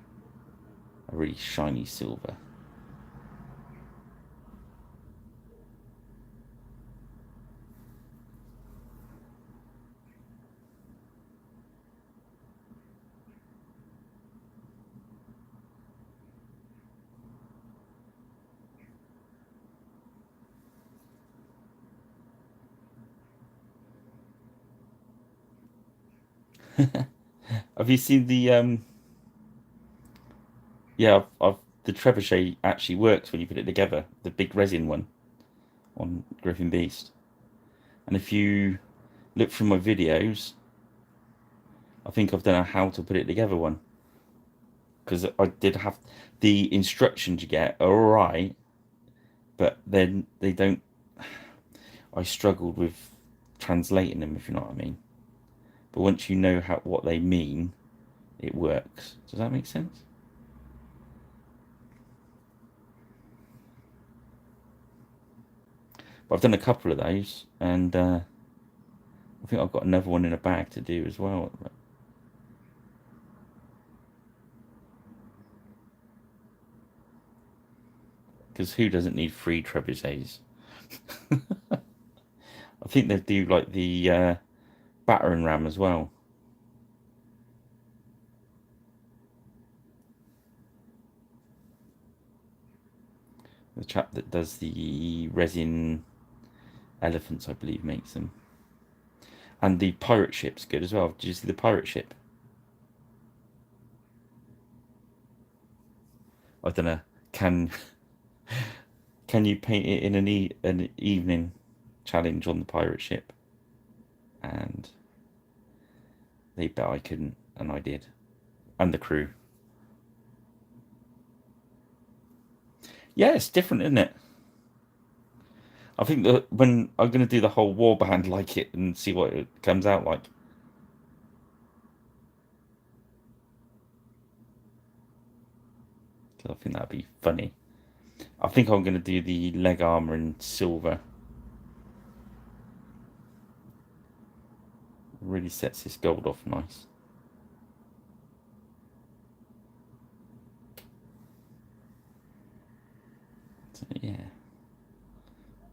a really shiny silver. Have you seen the yeah, the trebuchet actually works when you put it together, the big resin one on Griffin Beast. And if you look through my videos, I think I've done a how to put it together one. Because I did have the instructions you get are alright, but then they don't. I struggled with translating them, if you know what I mean. But once you know what they mean, it works. Does that make sense? But I've done a couple of those, and I think I've got another one in a bag to do as well. Because who doesn't need 3 trebuchets? I think they do like the battering ram as well. The chap that does the resin elephants, I believe, makes them. And the pirate ship's good as well. Did you see the pirate ship? I don't know. Can you paint it in an evening challenge on the pirate ship? And they bet I couldn't, and I did. And the crew. Yeah, it's different, isn't it? I think that when I'm going to do the whole warband like it and see what it comes out like. I think that'd be funny. I think I'm going to do the leg armour in silver. Really sets this gold off nice. So yeah,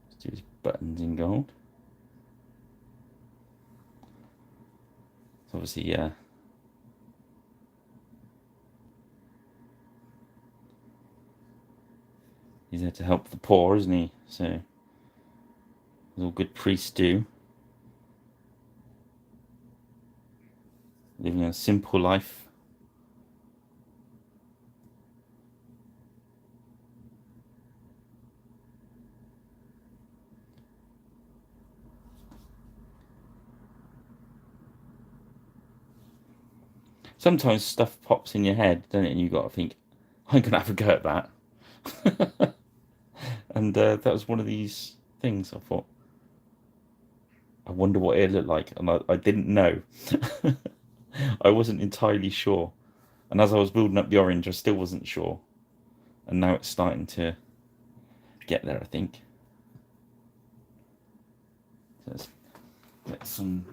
let's do his buttons in gold. So obviously, he's there to help the poor, isn't he? So, as all good priests do. Living a simple life. Sometimes stuff pops in your head, doesn't it? And you've got to think, I'm going to have a go at that. And that was one of these things. I thought, I wonder what it looked like. And I didn't know. I wasn't entirely sure. And as I was building up the orange, I still wasn't sure. And now it's starting to get there, I think. So let's get some.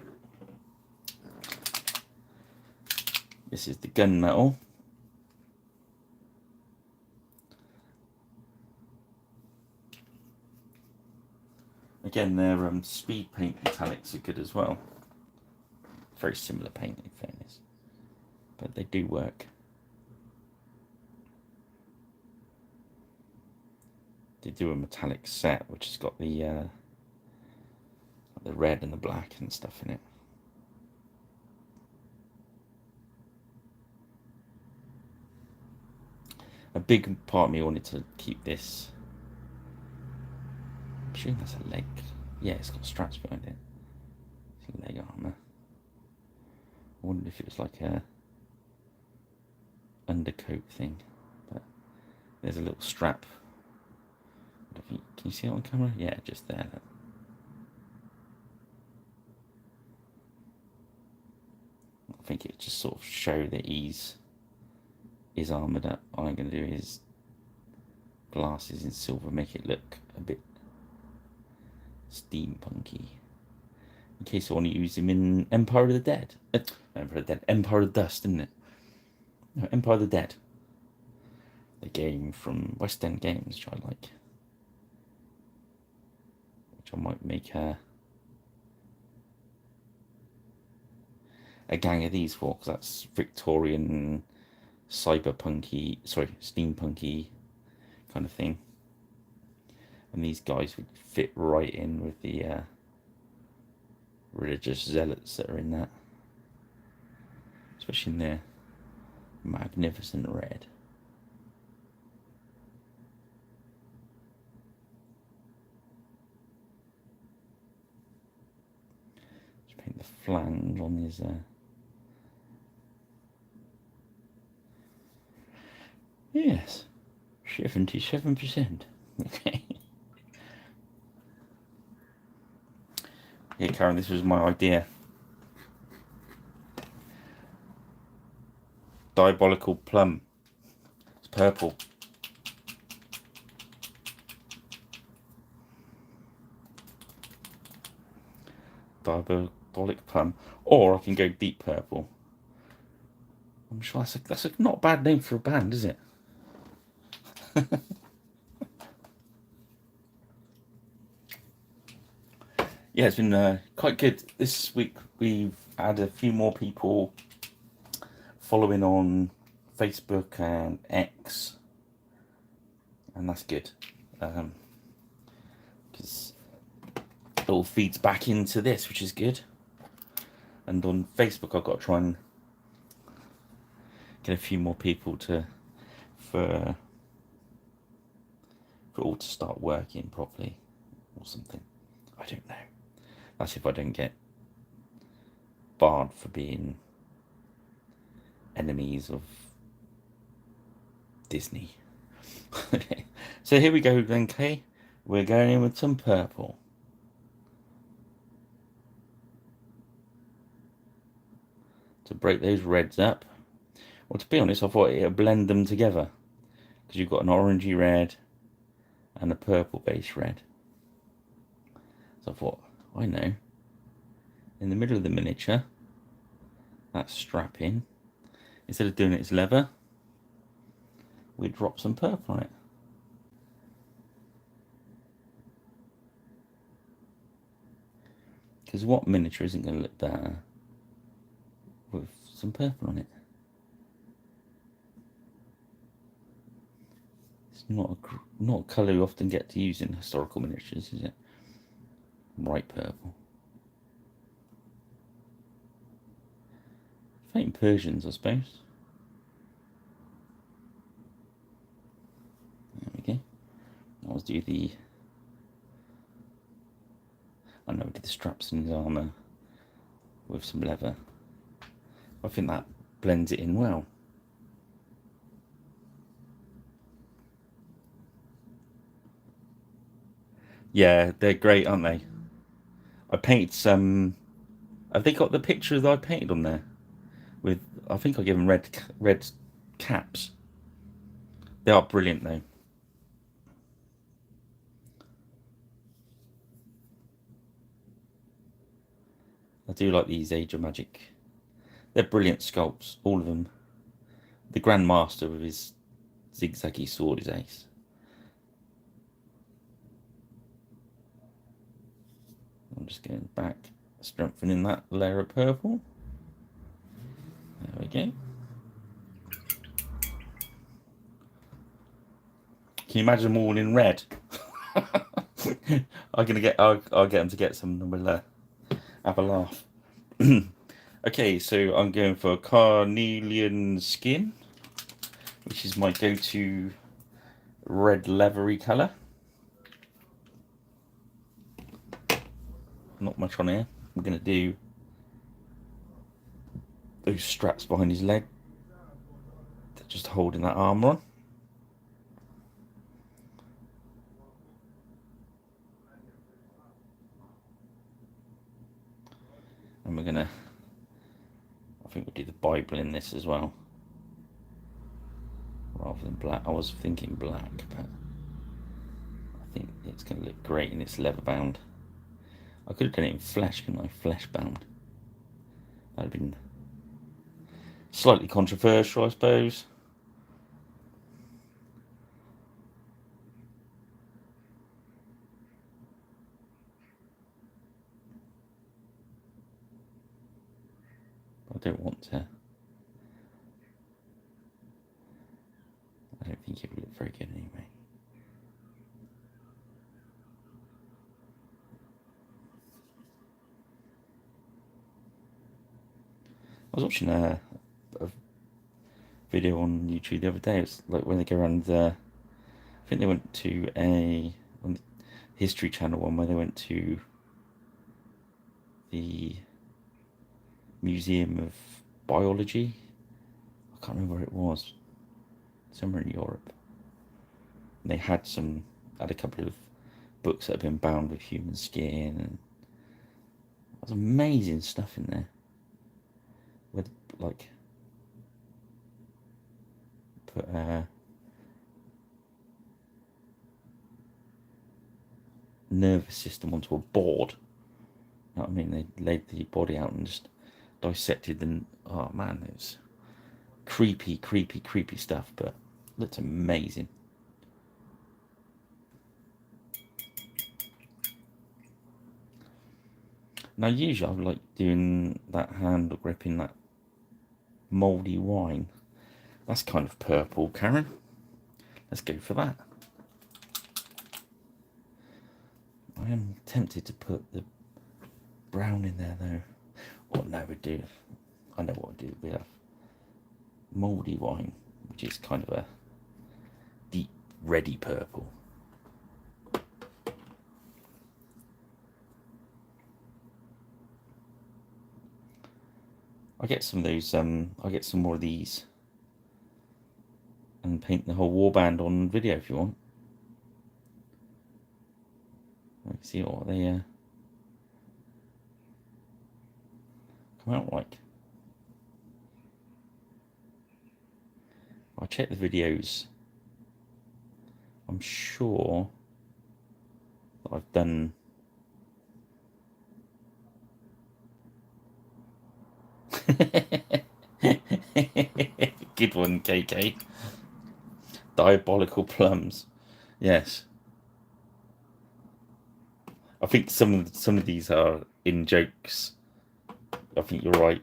This is the gunmetal. Again, their speed paint metallics are good as well. Very similar paint, in fairness, but they do work. They do a metallic set, which has got the red and the black and stuff in it. A big part of me wanted to keep this. I'm sure that's a leg. Yeah, it's got straps behind it. It's leg armour. I wondered if it was like a undercoat thing, but there's a little strap. Can you see it on camera? Yeah, just there. I think it just sort of show that he's armoured up. All I'm going to do is glasses in silver, make it look a bit steampunky. In case I want to use him in Empire of the Dead. Empire of the Dust, isn't it? No, Empire of the Dead. The game from West End Games, which I like. Which I might make a gang of these for, because that's Victorian, cyberpunky, sorry, steampunky kind of thing. And these guys would fit right in with the religious zealots that are in that. Especially in their magnificent red. Just paint the flange on his yes, 77%. Okay. Yeah, Karen, this was my idea. Diabolical plum. It's purple. Diabolic plum. Or I can go deep purple. I'm sure that's a not a bad name for a band, is it? Yeah, it's been quite good. This week we've had a few more people following on Facebook and X, and that's good, because it all feeds back into this, which is good. And on Facebook I've got to try and get a few more people for all to start working properly or something. I don't know. That's if I don't get barred for being enemies of Disney. Okay, so here we go then, Kay. We're going in with some purple. To break those reds up. Well, to be honest, I thought it'd blend them together, because you've got an orangey red and a purple base red. So I thought, I know, in the middle of the miniature, that strap in, instead of doing it as leather, we drop some purple on it. Because what miniature isn't going to look better with some purple on it? It's not a colour you often get to use in historical miniatures, is it? Bright purple. Faint Persians, I suppose. There we go. I'll do the... I know, do the straps in his armour with some leather. I think that blends it in well. Yeah, they're great, aren't they? I painted some... Have they got the picture that I painted on there? With, I think I gave them red caps. They are brilliant though. I do like these Age of Magic. They're brilliant sculpts, all of them. The Grand Master with his zigzaggy sword is ace. I'm just going back, strengthening that layer of purple. There we go. Can you imagine them all in red? I'll get them to get some, and we'll have a laugh. Okay, so I'm going for carnelian skin, which is my go-to red leathery colour. Not much on here. I'm going to do those straps behind his leg, just holding that armour on. And we're gonna, I think we'll do the Bible in this as well, rather than black. I was thinking black, but I think it's gonna look great in its leather bound. I could have done it in flesh, couldn't I? Flesh bound. That'd have been slightly controversial, I suppose. I don't want to. I don't think it would look very good anyway. I was watching a video on YouTube the other day. It's like when they go around I think they went to on the History Channel one where they went to the Museum of Biology. I can't remember where it was. Somewhere in Europe. And they had a couple of books that had been bound with human skin, and there's amazing stuff in there. With like put nervous system onto a board. You know what I mean? They laid the body out and just dissected and oh man, it was creepy stuff, but looked amazing. Now usually I like doing that hand gripping that mouldy wine. That's kind of purple, Karen. Let's go for that. I am tempted to put the brown in there though. What no, we do. I know what we do. We have mouldy wine, which is kind of a deep reddy purple. I'll get some of those, I'll get some more of these and paint the whole warband on video if you want. Let's see what they come out like. I'll check the videos. I'm sure that I've done good one, KK. Diabolical plums. Yes. I think some of these are in jokes. I think you're right.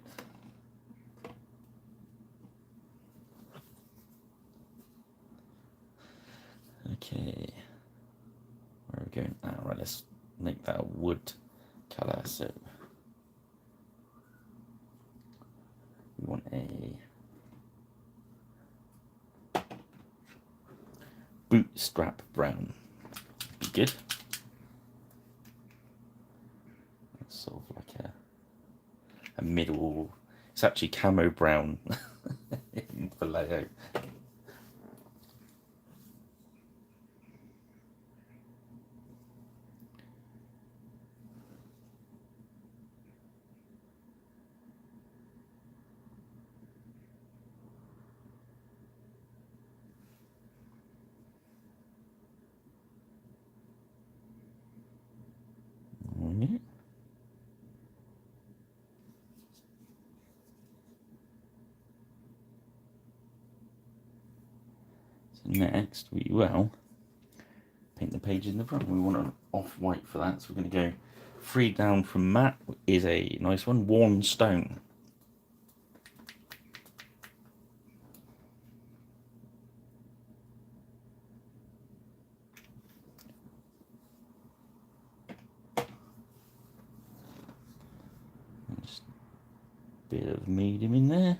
Okay. Where are we going now? Right, let's make that a wood colour. So we want a bootstrap brown. Be good. That's sort of like a middle. It's actually camo brown in Vallejo. Next, we will paint the pages in the front. We want an off-white for that, so we're going to go 3 down from matte is a nice one, worn stone. Just a bit of medium in there.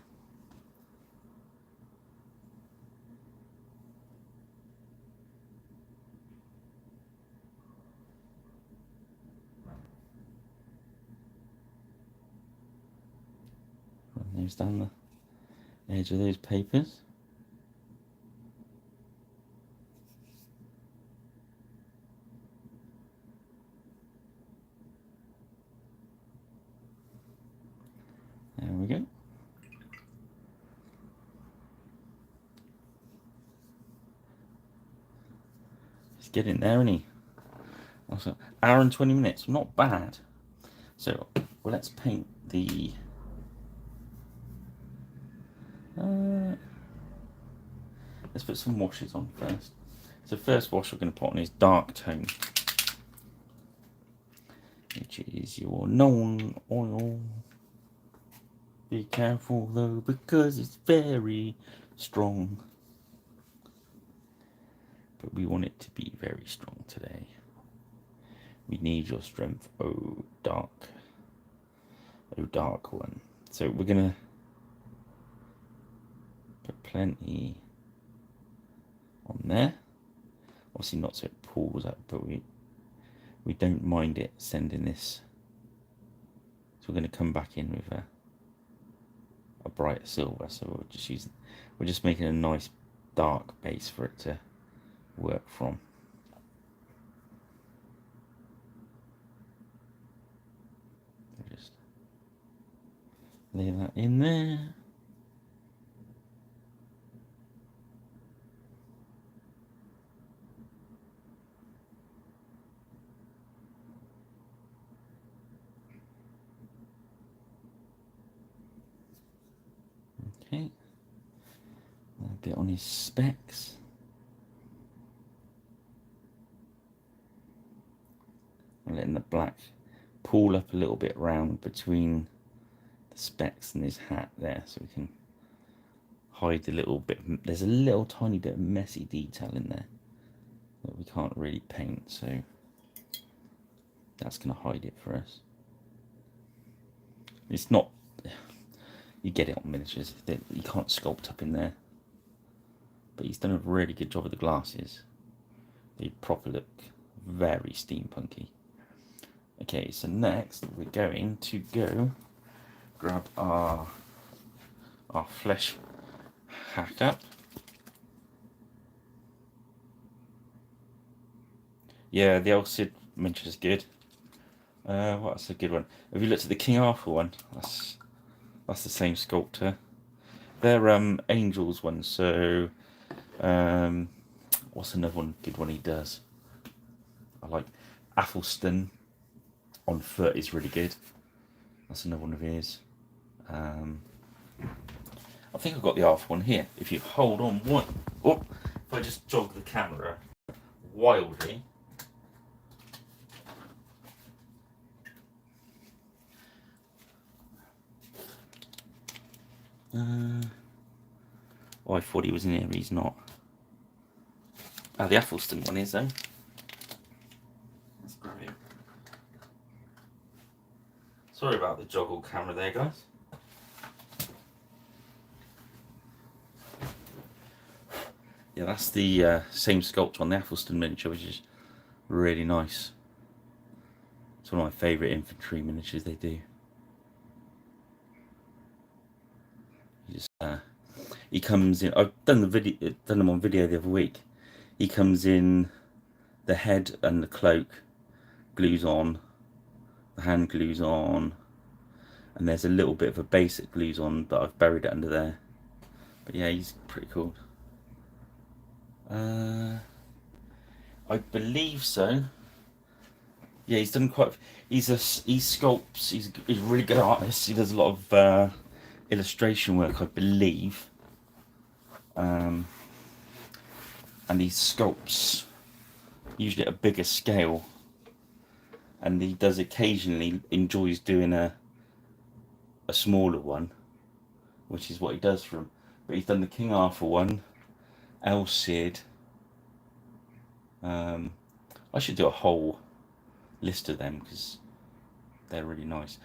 Those down the edge of those papers. There we go. He's getting there, isn't he? Also, hour and 20 minutes, not bad. So, well, let's paint the. Let's put some washes on first. So, first wash we're going to put on is dark tone, which is your known oil. Be careful though, because it's very strong. But we want it to be very strong today. We need your strength, oh dark one. So we're gonna put plenty on there. Obviously not so it pulls up, but we don't mind it sending this. So we're gonna come back in with a brighter silver. So we're just making a nice dark base for it to work from. Just lay that in there. Okay. A bit on his specs. I'm letting the black pull up a little bit round between the specs and his hat there, so we can hide a little bit. There's a little tiny bit of messy detail in there that we can't really paint, so that's going to hide it for us. It's not, you get it on miniatures, you can't sculpt up in there, but he's done a really good job with the glasses. They proper look very steampunky. Okay, so next we're going to go grab our flesh hack up. Yeah, the old Sid miniature is good. What's a good one? Have you looked at the King Arthur one? That's the same sculptor. They're angels ones. So what's another one? Good one he does. I like Athelstan on foot is really good. That's another one of his. I think I've got the Arthur one here. If you hold on one, if I just jog the camera wildly. I thought he was in here, he's not. The Athelstan one is though. Let's grab him. Sorry about the joggle camera there, guys. Yeah, that's the same sculpture on the Athelstan miniature, which is really nice. It's one of my favourite infantry miniatures they do. He comes in. I've done them on video the other week. He comes in, the head and the cloak glues on, the hand glues on, and there's a little bit of a base that glues on, but I've buried it under there. But yeah, he's pretty cool. I believe so. Yeah, he's done quite. He sculpts. He's a really good artist. He does a lot of illustration work, I believe. And he sculpts usually at a bigger scale. And he does occasionally enjoys doing a smaller one, which is what he does for him. But he's done the King Arthur one, El Cid. I should do a whole list of them because they're really nice.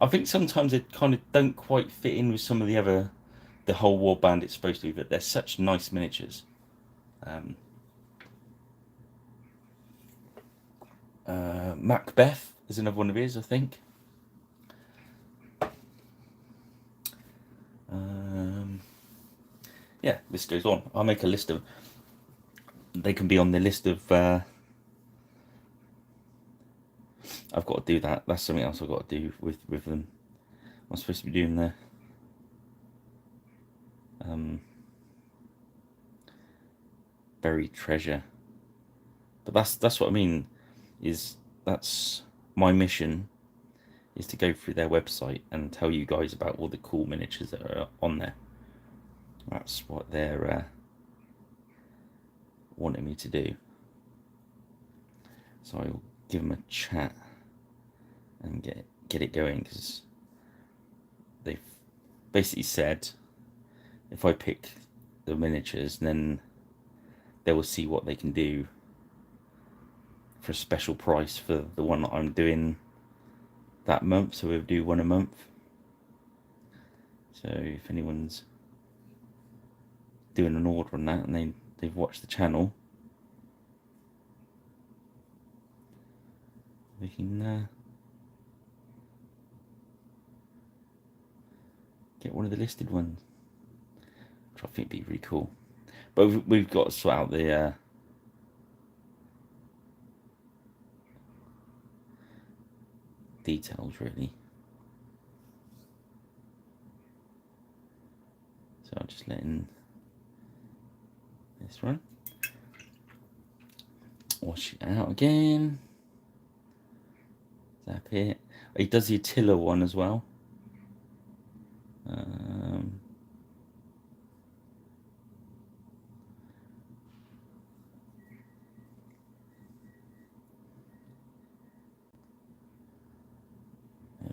I think sometimes they kind of don't quite fit in with some of the whole war band it's supposed to be, but they're such nice miniatures. Macbeth is another one of his, I think. Yeah, list goes on. I'll make a list of. They can be on the list of. I've got to do that. That's something else I've got to do with them. I'm supposed to be doing there. Buried treasure. But that's what I mean. That's my mission. is to go through their website and tell you guys about all the cool miniatures that are on there. That's what they're wanting me to do. So I'll give them a chat and get it going, because they've basically said if I pick the miniatures, then they will see what they can do for a special price for the one that I'm doing that month. So we'll do one a month. So if anyone's doing an order on that and they've watched the channel, we can get one of the listed ones, which I think would be really cool. But we've got to sort out the details, really. So I'm just letting this run. Wash it out again. Zap it. Oh, he does the Attila one as well. There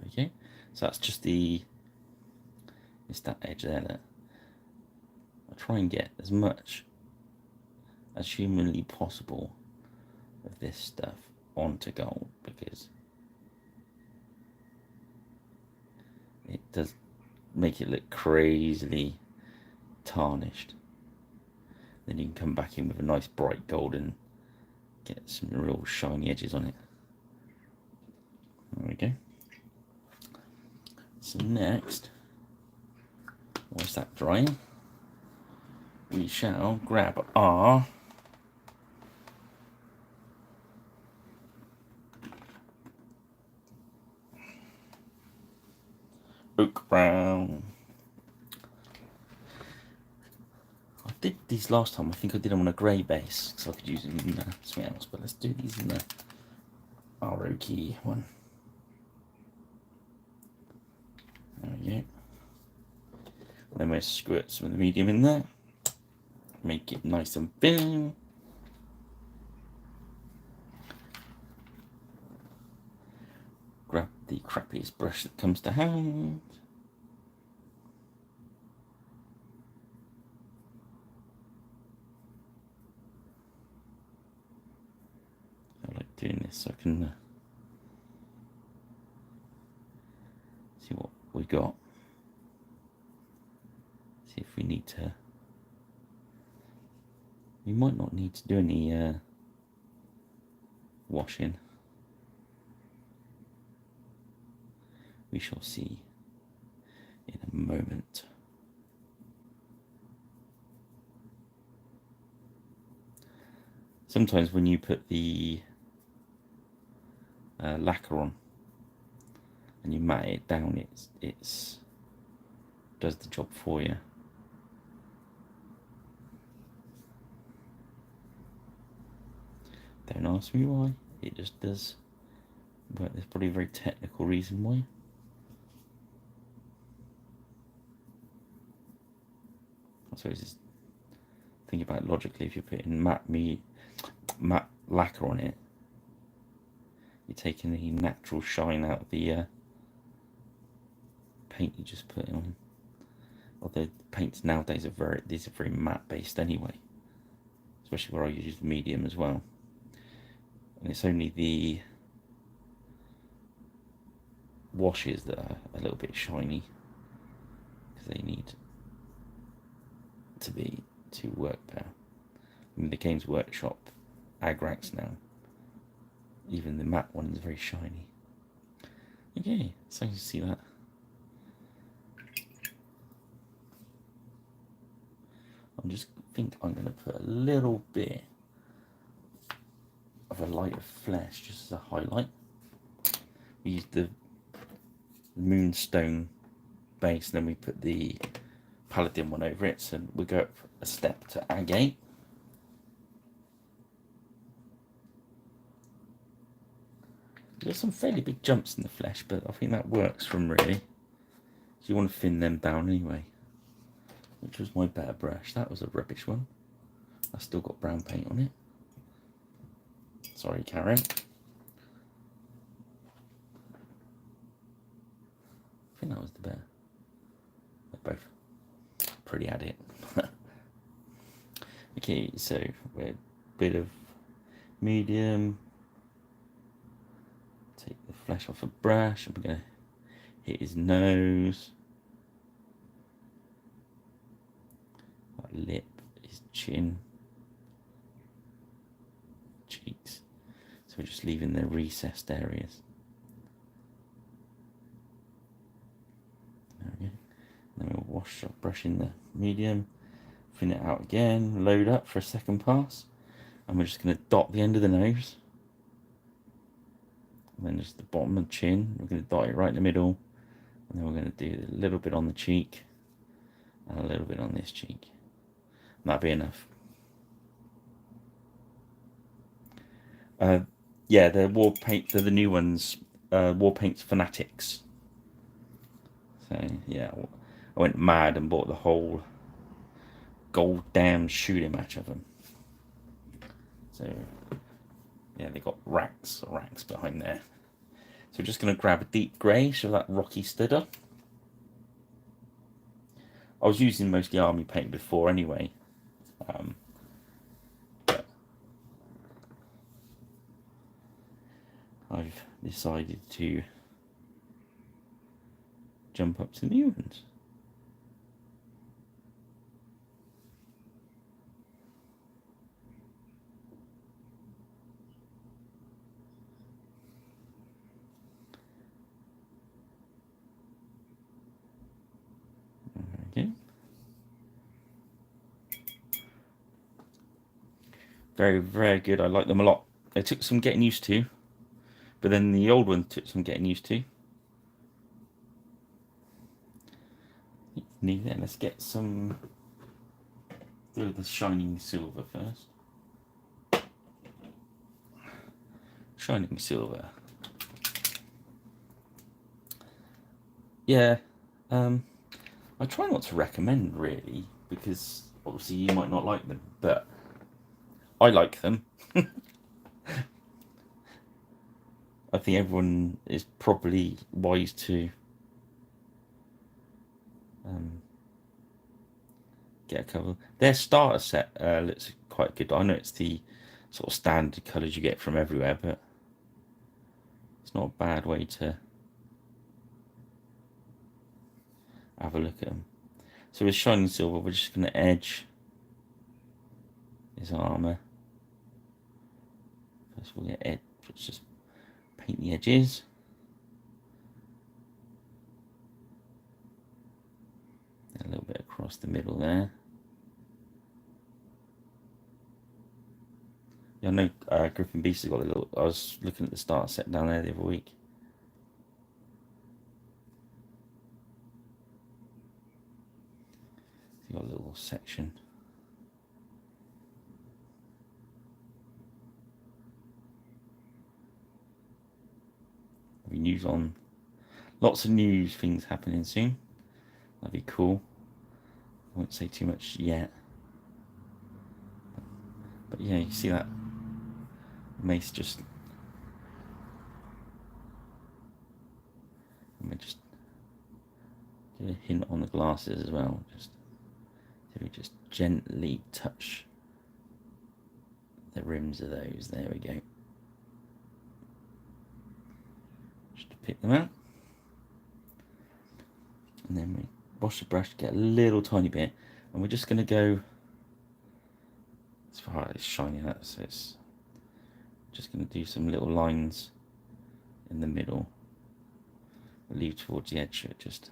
we go. So that's just it's that edge there that I try and get as much as humanly possible of this stuff onto gold, because it does make it look crazily tarnished. Then you can come back in with a nice bright gold and get some real shiny edges on it. There we go. So next, whilst that drying, we shall grab our oak brown. I did these last time. I think I did them on a grey base, so I could use them in something else. But let's do these in our oaky one. There we go. Then we'll squirt some of the medium in there. Make it nice and thin. Grab the crappiest brush that comes to hand. I like doing this so I can see what we got. See if we need to. We might not need to do any washing. We shall see in a moment. Sometimes when you put the lacquer on and you mat it down, it's does the job for you. Don't ask me why, it just does. But there's probably a very technical reason why. I suppose it's, think about it logically, if you're putting matte lacquer on it, you're taking the natural shine out of the paint you just put on. Although paints nowadays are very matte based anyway, especially where I use medium as well. And it's only the washes that are a little bit shiny, because they need to work better. I mean, the Games Workshop Agrax now, even the matte one is very shiny. Okay, so you can see that. I'm going to put a little bit of a light of flesh just as a highlight. We use the moonstone base, and then we put the paladin one over it, so we go up a step to agate. There's some fairly big jumps in the flesh, but I think that works for them really. So you want to thin them down anyway. Which was my better brush. That was a rubbish one. I still got brown paint on it. Sorry, Karen. I think that was the better. They're both pretty at it. Okay, so we're a bit of medium. Take the flesh off a brush, and we're going to hit his nose, lip, his chin, cheeks. So we're just leaving the recessed areas. There we go. Then we'll wash up, brush in the medium, thin it out again, load up for a second pass, and we're just going to dot the end of the nose. And then just the bottom of the chin, we're going to dot it right in the middle, and then we're going to do a little bit on the cheek, and a little bit on this cheek. That'll be enough. Yeah, the war paint, the new ones, War Paints Fanatics. So yeah, I went mad and bought the whole gold damn shooting match of them. So yeah, they got racks behind there. So we're just going to grab a deep grey, so that rocky stidder. I was using mostly army paint before anyway. But I've decided to jump up to the new ones. Okay. Very, very good. I like them a lot. They took some getting used to, but then the old one took some getting used to. Then let's get some of the shining silver first. Shining silver. Yeah, I try not to recommend really, because obviously you might not like them, but I like them. I think everyone is probably wise to get a couple. Their starter set looks quite good. I know it's the sort of standard colours you get from everywhere, but it's not a bad way to have a look at them. So with shining silver, we're just going to edge his armour. First we'll get edge. Let's just paint the edges. A little bit across the middle there. Yeah, I know Griffin Beast has got a little. I was looking at the starter set down there the other week. He's got a little section. There'll be news on. Lots of news things happening soon. That'd be cool. I won't say too much yet. But yeah, you see that mace just. Let me just get a hint on the glasses as well. Just so we just gently touch the rims of those. There we go. Just to pick them out. And then we wash the brush, get a little tiny bit, and we're just going to go as far as it's shining out, so it's just going to do some little lines in the middle. We'll leave towards the edge, so it just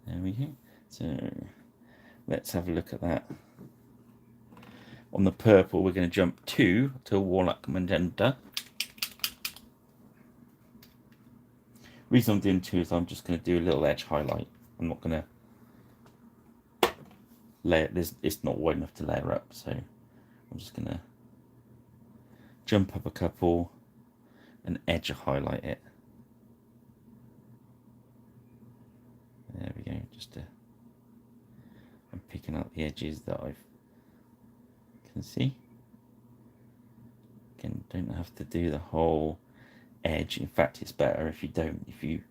there we go. So let's have a look at that. On the purple, we're going to jump to Warlock Magenta. Reason I'm doing 2 is I'm just going to do a little edge highlight. I'm not going to layer this. It's not wide enough to layer up, so I'm just gonna jump up a couple and edge highlight it. There we go. I'm picking up the edges that I can see. Again, don't have to do the whole edge. In fact, it's better if you don't, if you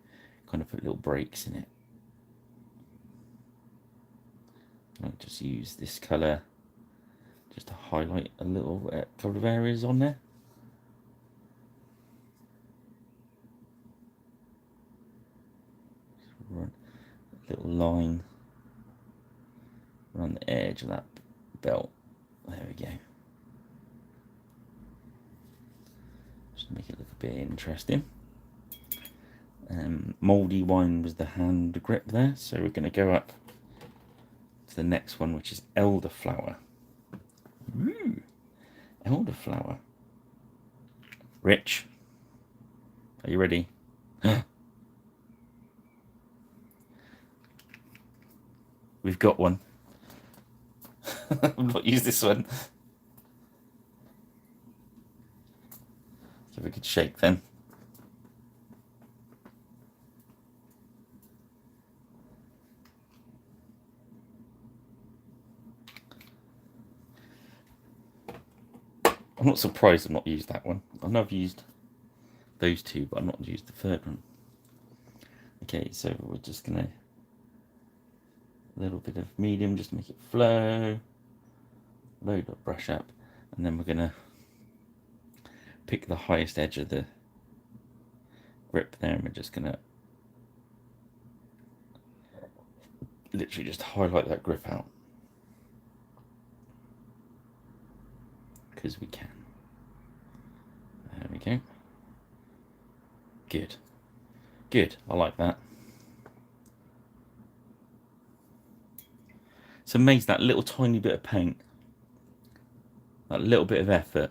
kind of put little breaks in it. I'll just use this colour just to highlight a couple of areas on there. Just run a little line around the edge of that belt. There we go. Just make it look a bit interesting. Mouldy wine was the hand grip there, so we're going to go up to the next one, which is elderflower. Ooh, elderflower. Rich, are you ready? We've got one. I've not used this one. Give it a good shake then. I'm not surprised I've not used that one. I know I've used those two, but I've not used the third one. Okay, so we're just gonna a little bit of medium, just to make it flow. Load up, brush up, and then we're gonna pick the highest edge of the grip there, and we're just gonna literally just highlight that grip out, because we can. There we go. Good. Good. I like that. It's amazing, that little tiny bit of paint, that little bit of effort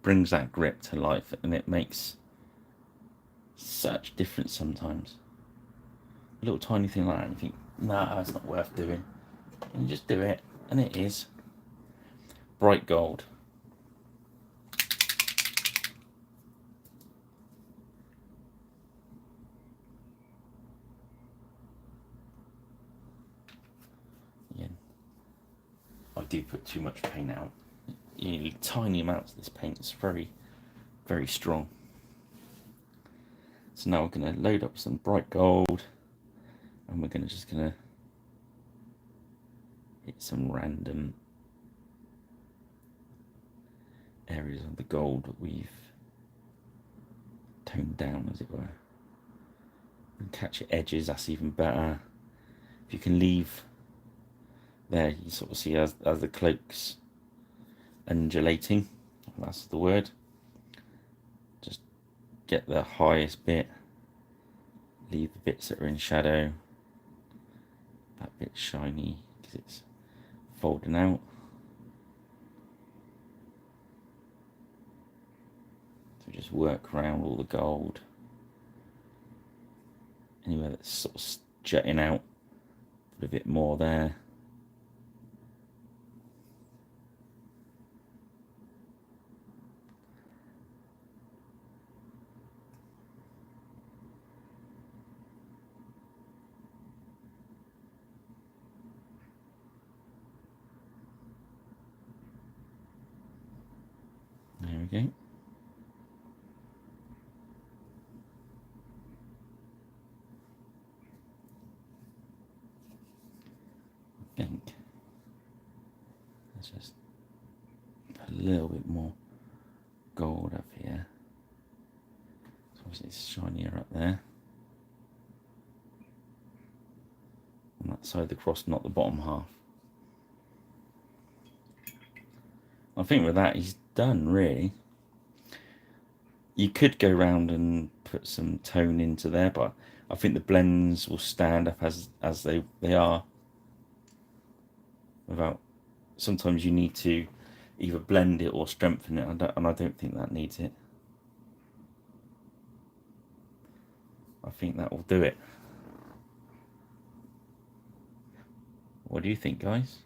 brings that grip to life, and it makes such difference sometimes. A little tiny thing like that, and you think, nah, it's not worth doing. And you just do it, and it is. Bright gold. Again, I do put too much paint out. You need tiny amounts of this paint. It's very, very strong. So now we're going to load up some bright gold, and we're just going to hit some random areas of the gold that we've toned down, as it were. And catch your edges, that's even better. If you can leave there, you sort of see as the cloak's undulating, that's the word. Just get the highest bit, leave the bits that are in shadow, that bit shiny because it's folding out. So just work around all the gold, anywhere that's sort of jutting out, put a bit more there. There we go. I think let's just put a little bit more gold up here. So obviously it's shinier up there. On that side of the cross, not the bottom half. I think with that he's done, really. You could go round and put some tone into there, but I think the blends will stand up as they are. Without, sometimes you need to either blend it or strengthen it, and I don't think that needs it. I think that will do it. What do you think, guys?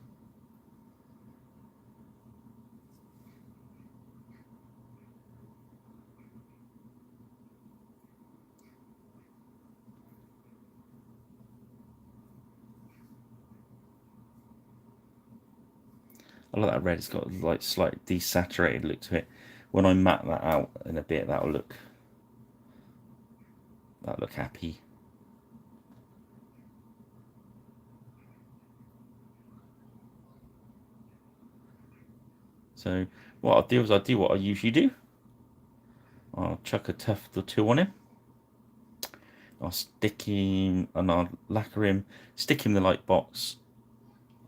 I like that red. It's got like slight desaturated look to it. When I matte that out in a bit, that'll look happy. So what I'll do is I'll do what I usually do. I'll chuck a tuft or two on him. I'll stick him and I'll lacquer him, stick him in the light box.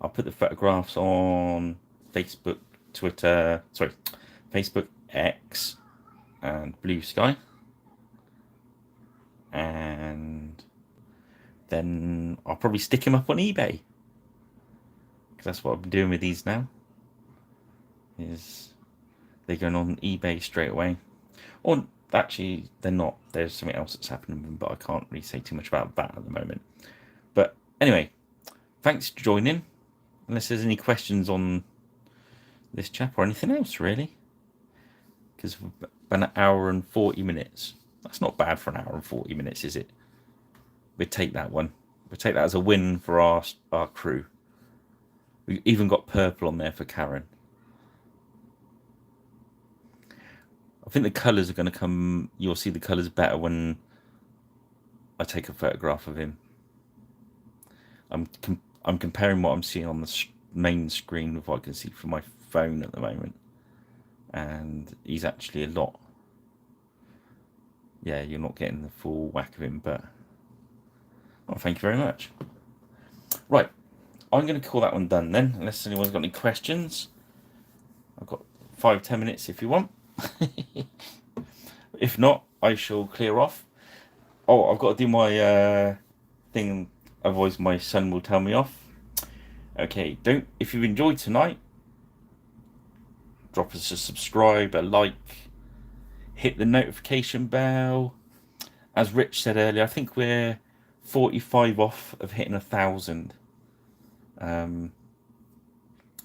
I'll put the photographs on Facebook, Twitter, sorry, Facebook, X, and Blue Sky. And then I'll probably stick him up on eBay. Because that's what I've been doing with these now. Is they're going on eBay straight away. Or actually, they're not. There's something else that's happening with them, but I can't really say too much about that at the moment. But anyway, thanks for joining. Unless there's any questions on this chap or anything else, really. Because we've been an hour and 40 minutes. That's not bad for an hour and 40 minutes, is it? We'd take that one. We'd take that as a win for our crew. We even got purple on there for Karen. I think the colours are going to come. You'll see the colours better when I take a photograph of him. I'm comparing what I'm seeing on the main screen with what I can see from my phone at the moment, and he's actually a lot. Yeah, you're not getting the full whack of him, but thank you very much. Right, I'm going to call that one done then, unless anyone's got any questions. I've got 5-10 minutes if you want. If not, I shall clear off. Oh, I've got to do my thing, otherwise my son will tell me off. Okay, if you've enjoyed tonight, drop us a subscribe, a like, hit the notification bell. As Rich said earlier, I think we're 45 off of hitting 1,000. We're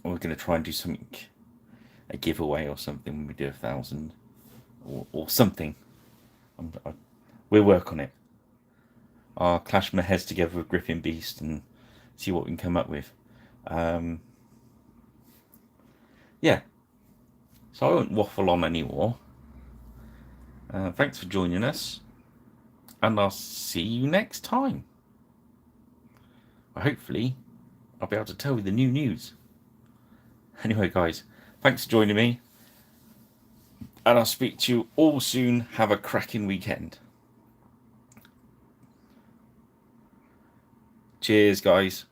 going to try and do something, a giveaway or something when we do 1,000 or something. We'll work on it. I'll clash my heads together with Gripping Beast and see what we can come up with. Yeah. So I won't waffle on anymore. Thanks for joining us. And I'll see you next time. Hopefully, I'll be able to tell you the new news. Anyway, guys, thanks for joining me. And I'll speak to you all soon. Have a cracking weekend. Cheers, guys.